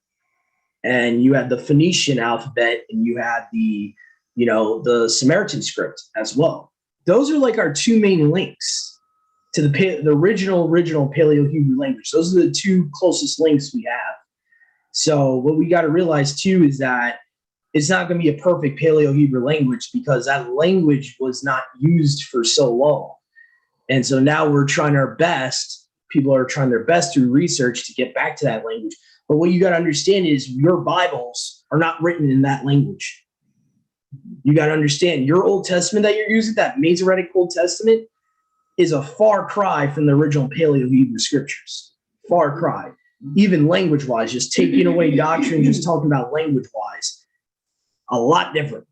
And you had the Phoenician alphabet, and you had the Samaritan script as well. Those are our two main links to the original Paleo-Hebrew language. Those are the two closest links we have. So what we got to realize too is that it's not going to be a perfect Paleo-Hebrew language, because that language was not used for so long. And so now we're trying our best. People are trying their best through research to get back to that language. But what you got to understand is your Bibles are not written in that language. You got to understand your Old Testament that you're using, that Masoretic Old Testament, is a far cry from the original Paleo-Hebrew scriptures. Far cry. Even language-wise, just taking away doctrine, just talking about language-wise, a lot different.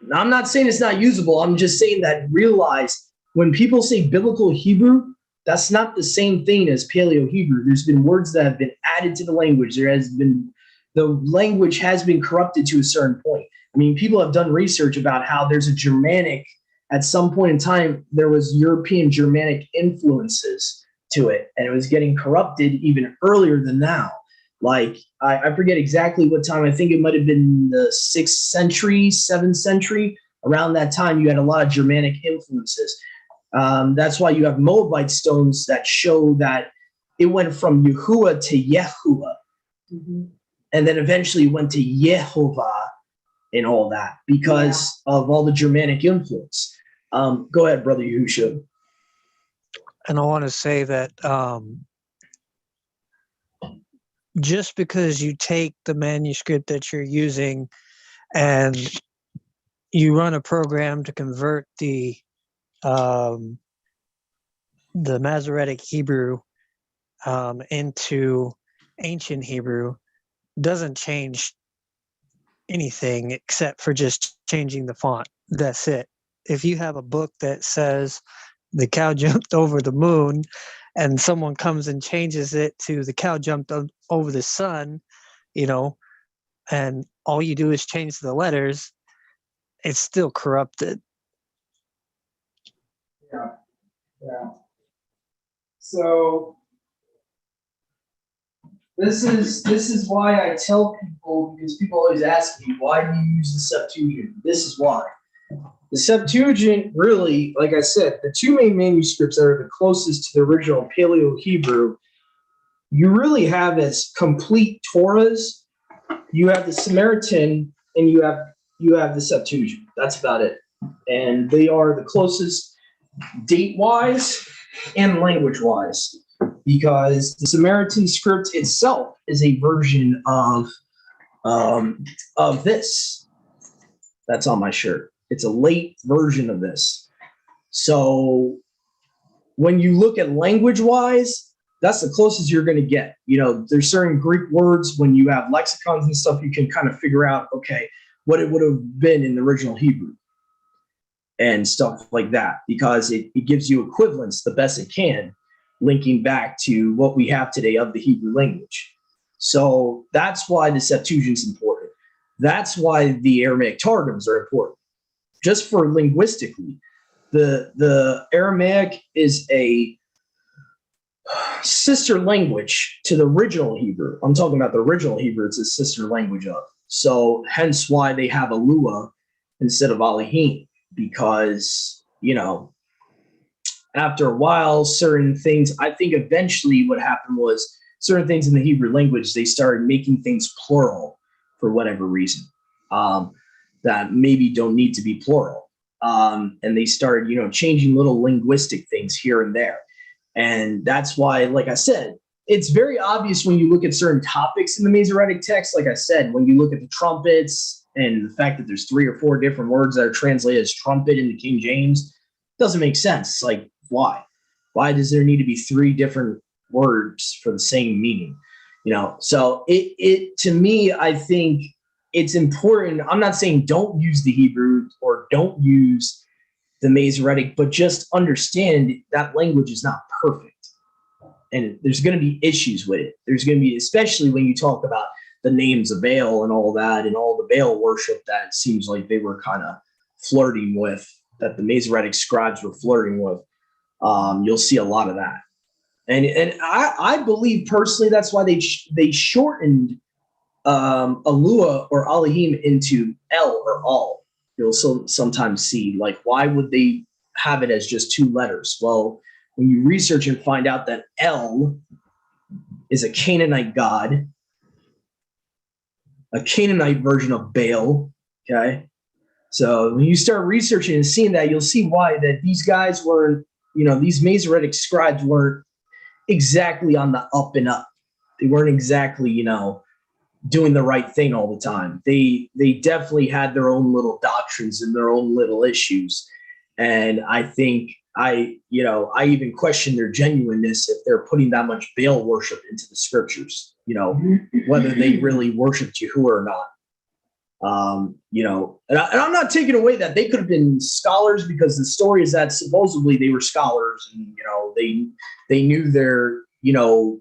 Now, I'm not saying it's not usable. I'm just saying that realize when people say biblical Hebrew, that's not the same thing as Paleo-Hebrew. There's been words that have been added to the language. The language has been corrupted to a certain point. I mean, people have done research about how there's a Germanic, at some point in time, there was European Germanic influences to it, and it was getting corrupted even earlier than now. I forget exactly what time. I think it might have been the 6th century, 7th century. Around that time, you had a lot of Germanic influences. That's why you have Moabite stones that show that it went from Yahuwah to Yehuwah. Mm-hmm. And then eventually went to, Yehovah, and all that, because of all the Germanic influence. Go ahead, Brother Yahusha. And I want to say that just because you take the manuscript that you're using and you run a program to convert the Masoretic Hebrew into ancient Hebrew doesn't change anything except for just changing the font. That's it. If you have a book that says the cow jumped over the moon and someone comes and changes it to the cow jumped over the sun, and all you do is change the letters, it's still corrupted. Yeah. So this is why I tell people, because people always ask me, why do you use the Septuagint? This is why. The Septuagint, really, like I said, the two main manuscripts that are the closest to the original Paleo-Hebrew, you really have as complete Torahs. You have the Samaritan and you have the Septuagint. That's about it. And they are the closest date-wise and language-wise, because the Samaritan script itself is a version of this. That's on my shirt. It's a late version of this. So when you look at language-wise, that's the closest you're going to get. There's certain Greek words, when you have lexicons and stuff, you can kind of figure out, okay, what it would have been in the original Hebrew and stuff like that, because it gives you equivalence the best it can, linking back to what we have today of the Hebrew language. So that's why the Septuagint is important. That's why the Aramaic Targums are important. Just for linguistically, the Aramaic is a sister language to the original Hebrew. I'm talking about the original Hebrew. It's a sister language of. So hence why they have Alua instead of Alihim, because, after a while, certain things, I think eventually what happened was certain things in the Hebrew language, they started making things plural for whatever reason, that maybe don't need to be plural. And they started, changing little linguistic things here and there. And that's why, like I said, it's very obvious when you look at certain topics in the Masoretic text. Like I said, when you look at the trumpets and the fact that there's 3 or 4 different words that are translated as trumpet in the King James, doesn't make sense. Like, why? Why does there need to be 3 different words for the same meaning? So it to me, I think it's important. I'm not saying don't use the Hebrew or don't use the Masoretic, but just understand that language is not perfect. And there's going to be issues with it. There's going to be, especially when you talk about the names of Baal and all that, and all the Baal worship that seems like they were kind of flirting with, that the Masoretic scribes were flirting with. You'll see a lot of that. And I believe personally that's why they shortened Alua or Alihim into El or Al. You'll sometimes see, like, why would they have it as just 2 letters? Well, when you research and find out that El is a Canaanite god, a Canaanite version of Baal, okay? So when you start researching and seeing that, you'll see why that these guys weren't, these Masoretic scribes weren't exactly on the up and up. They weren't exactly, doing the right thing all the time. They definitely had their own little doctrines and their own little issues. And I think I even question their genuineness if they're putting that much Baal worship into the scriptures, whether they really worshiped Yahuwah or not. And I'm not taking away that they could have been scholars, because the story is that supposedly they were scholars and, they knew their,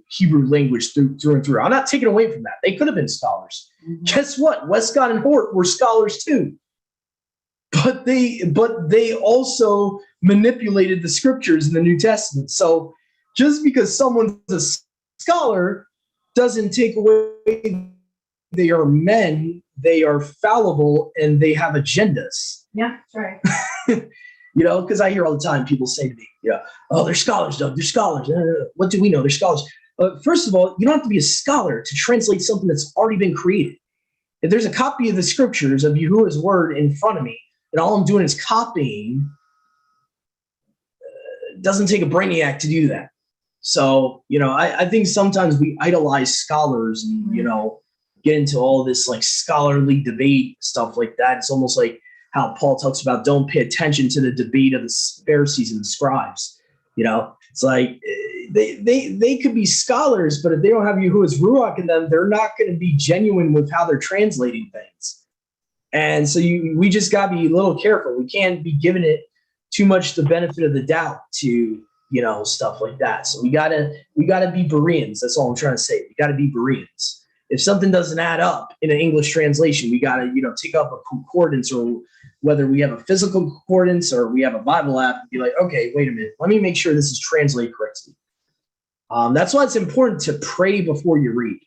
Hebrew language through and through. I'm not taking away from that. They could have been scholars. Mm-hmm. Guess what? Westcott and Hort were scholars too. But they also manipulated the scriptures in the New Testament. So just because someone's a scholar doesn't take away they are men, they are fallible, and they have agendas. Yeah, that's right. Because I hear all the time people say to me, oh, they're scholars, Doug. They're scholars. What do we know? They're scholars. First of all, you don't have to be a scholar to translate something that's already been created. If there's a copy of the scriptures of Yahuwah's word in front of me, and all I'm doing is copying doesn't take a brainiac to do that. So, I think sometimes we idolize scholars and, get into all this like scholarly debate, stuff like that. It's almost like how Paul talks about don't pay attention to the debate of the Pharisees and the scribes. It's like they could be scholars, but if they don't have Yahuwah's Ruach in them, they're not going to be genuine with how they're translating things. And so we just got to be a little careful. We can't be giving it too much the benefit of the doubt to, stuff like that. So we gotta be Bereans. That's all I'm trying to say. We gotta be Bereans. If something doesn't add up in an English translation, we gotta, take up a concordance, or whether we have a physical concordance or we have a Bible app, and be like, okay, wait a minute, let me make sure this is translated correctly. That's why it's important to pray before you read.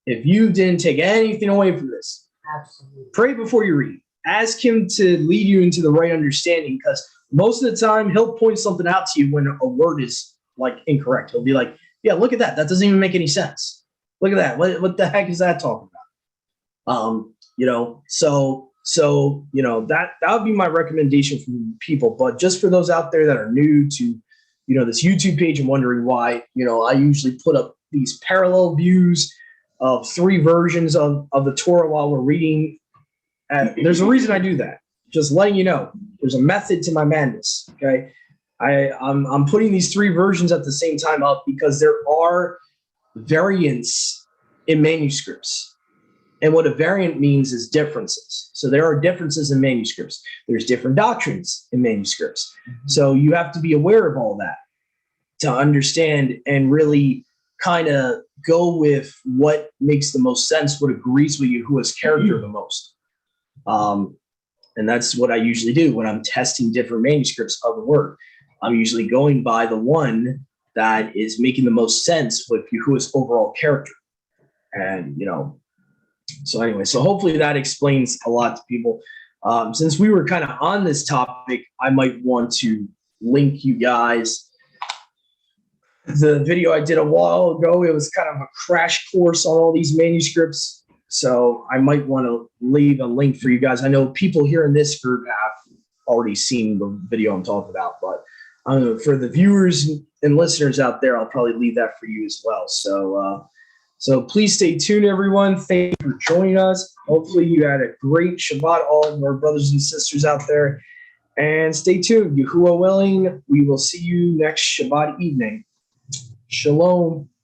If you didn't take anything away from this, Absolutely. pray before you read. Ask him to lead you into the right understanding, because most of the time he'll point something out to you when a word is like incorrect. He'll be like, yeah, look at that. That doesn't even make any sense. Look at that. What the heck is that talking about? So that would be my recommendation for people. But just for those out there that are new to, this YouTube page and wondering why, I usually put up these parallel views of 3 versions of the Torah while we're reading. There's a reason I do that. Just letting you know, there's a method to my madness. Okay, I'm putting these 3 versions at the same time up because there are variants in manuscripts, and what a variant means is differences. So there are differences in manuscripts. There's different doctrines in manuscripts. So you have to be aware of all that to understand and really kind of go with what makes the most sense, what agrees with Yahuwah's character the most. And that's what I usually do when I'm testing different manuscripts of the word. I'm usually going by the one that is making the most sense with Yahuwah's overall character. And, so anyway, so hopefully that explains a lot to people. Since we were kind of on this topic, I might want to link you guys. The video I did a while ago, it was kind of a crash course on all these manuscripts. So I might want to leave a link for you guys. I know people here in this group have already seen the video I'm talking about, but for the viewers and listeners out there, I'll probably leave that for you as well. So please stay tuned, everyone. Thank you for joining us. Hopefully you had a great Shabbat, all of our brothers and sisters out there. And stay tuned. Yahuwah willing, we will see you next Shabbat evening. Shalom.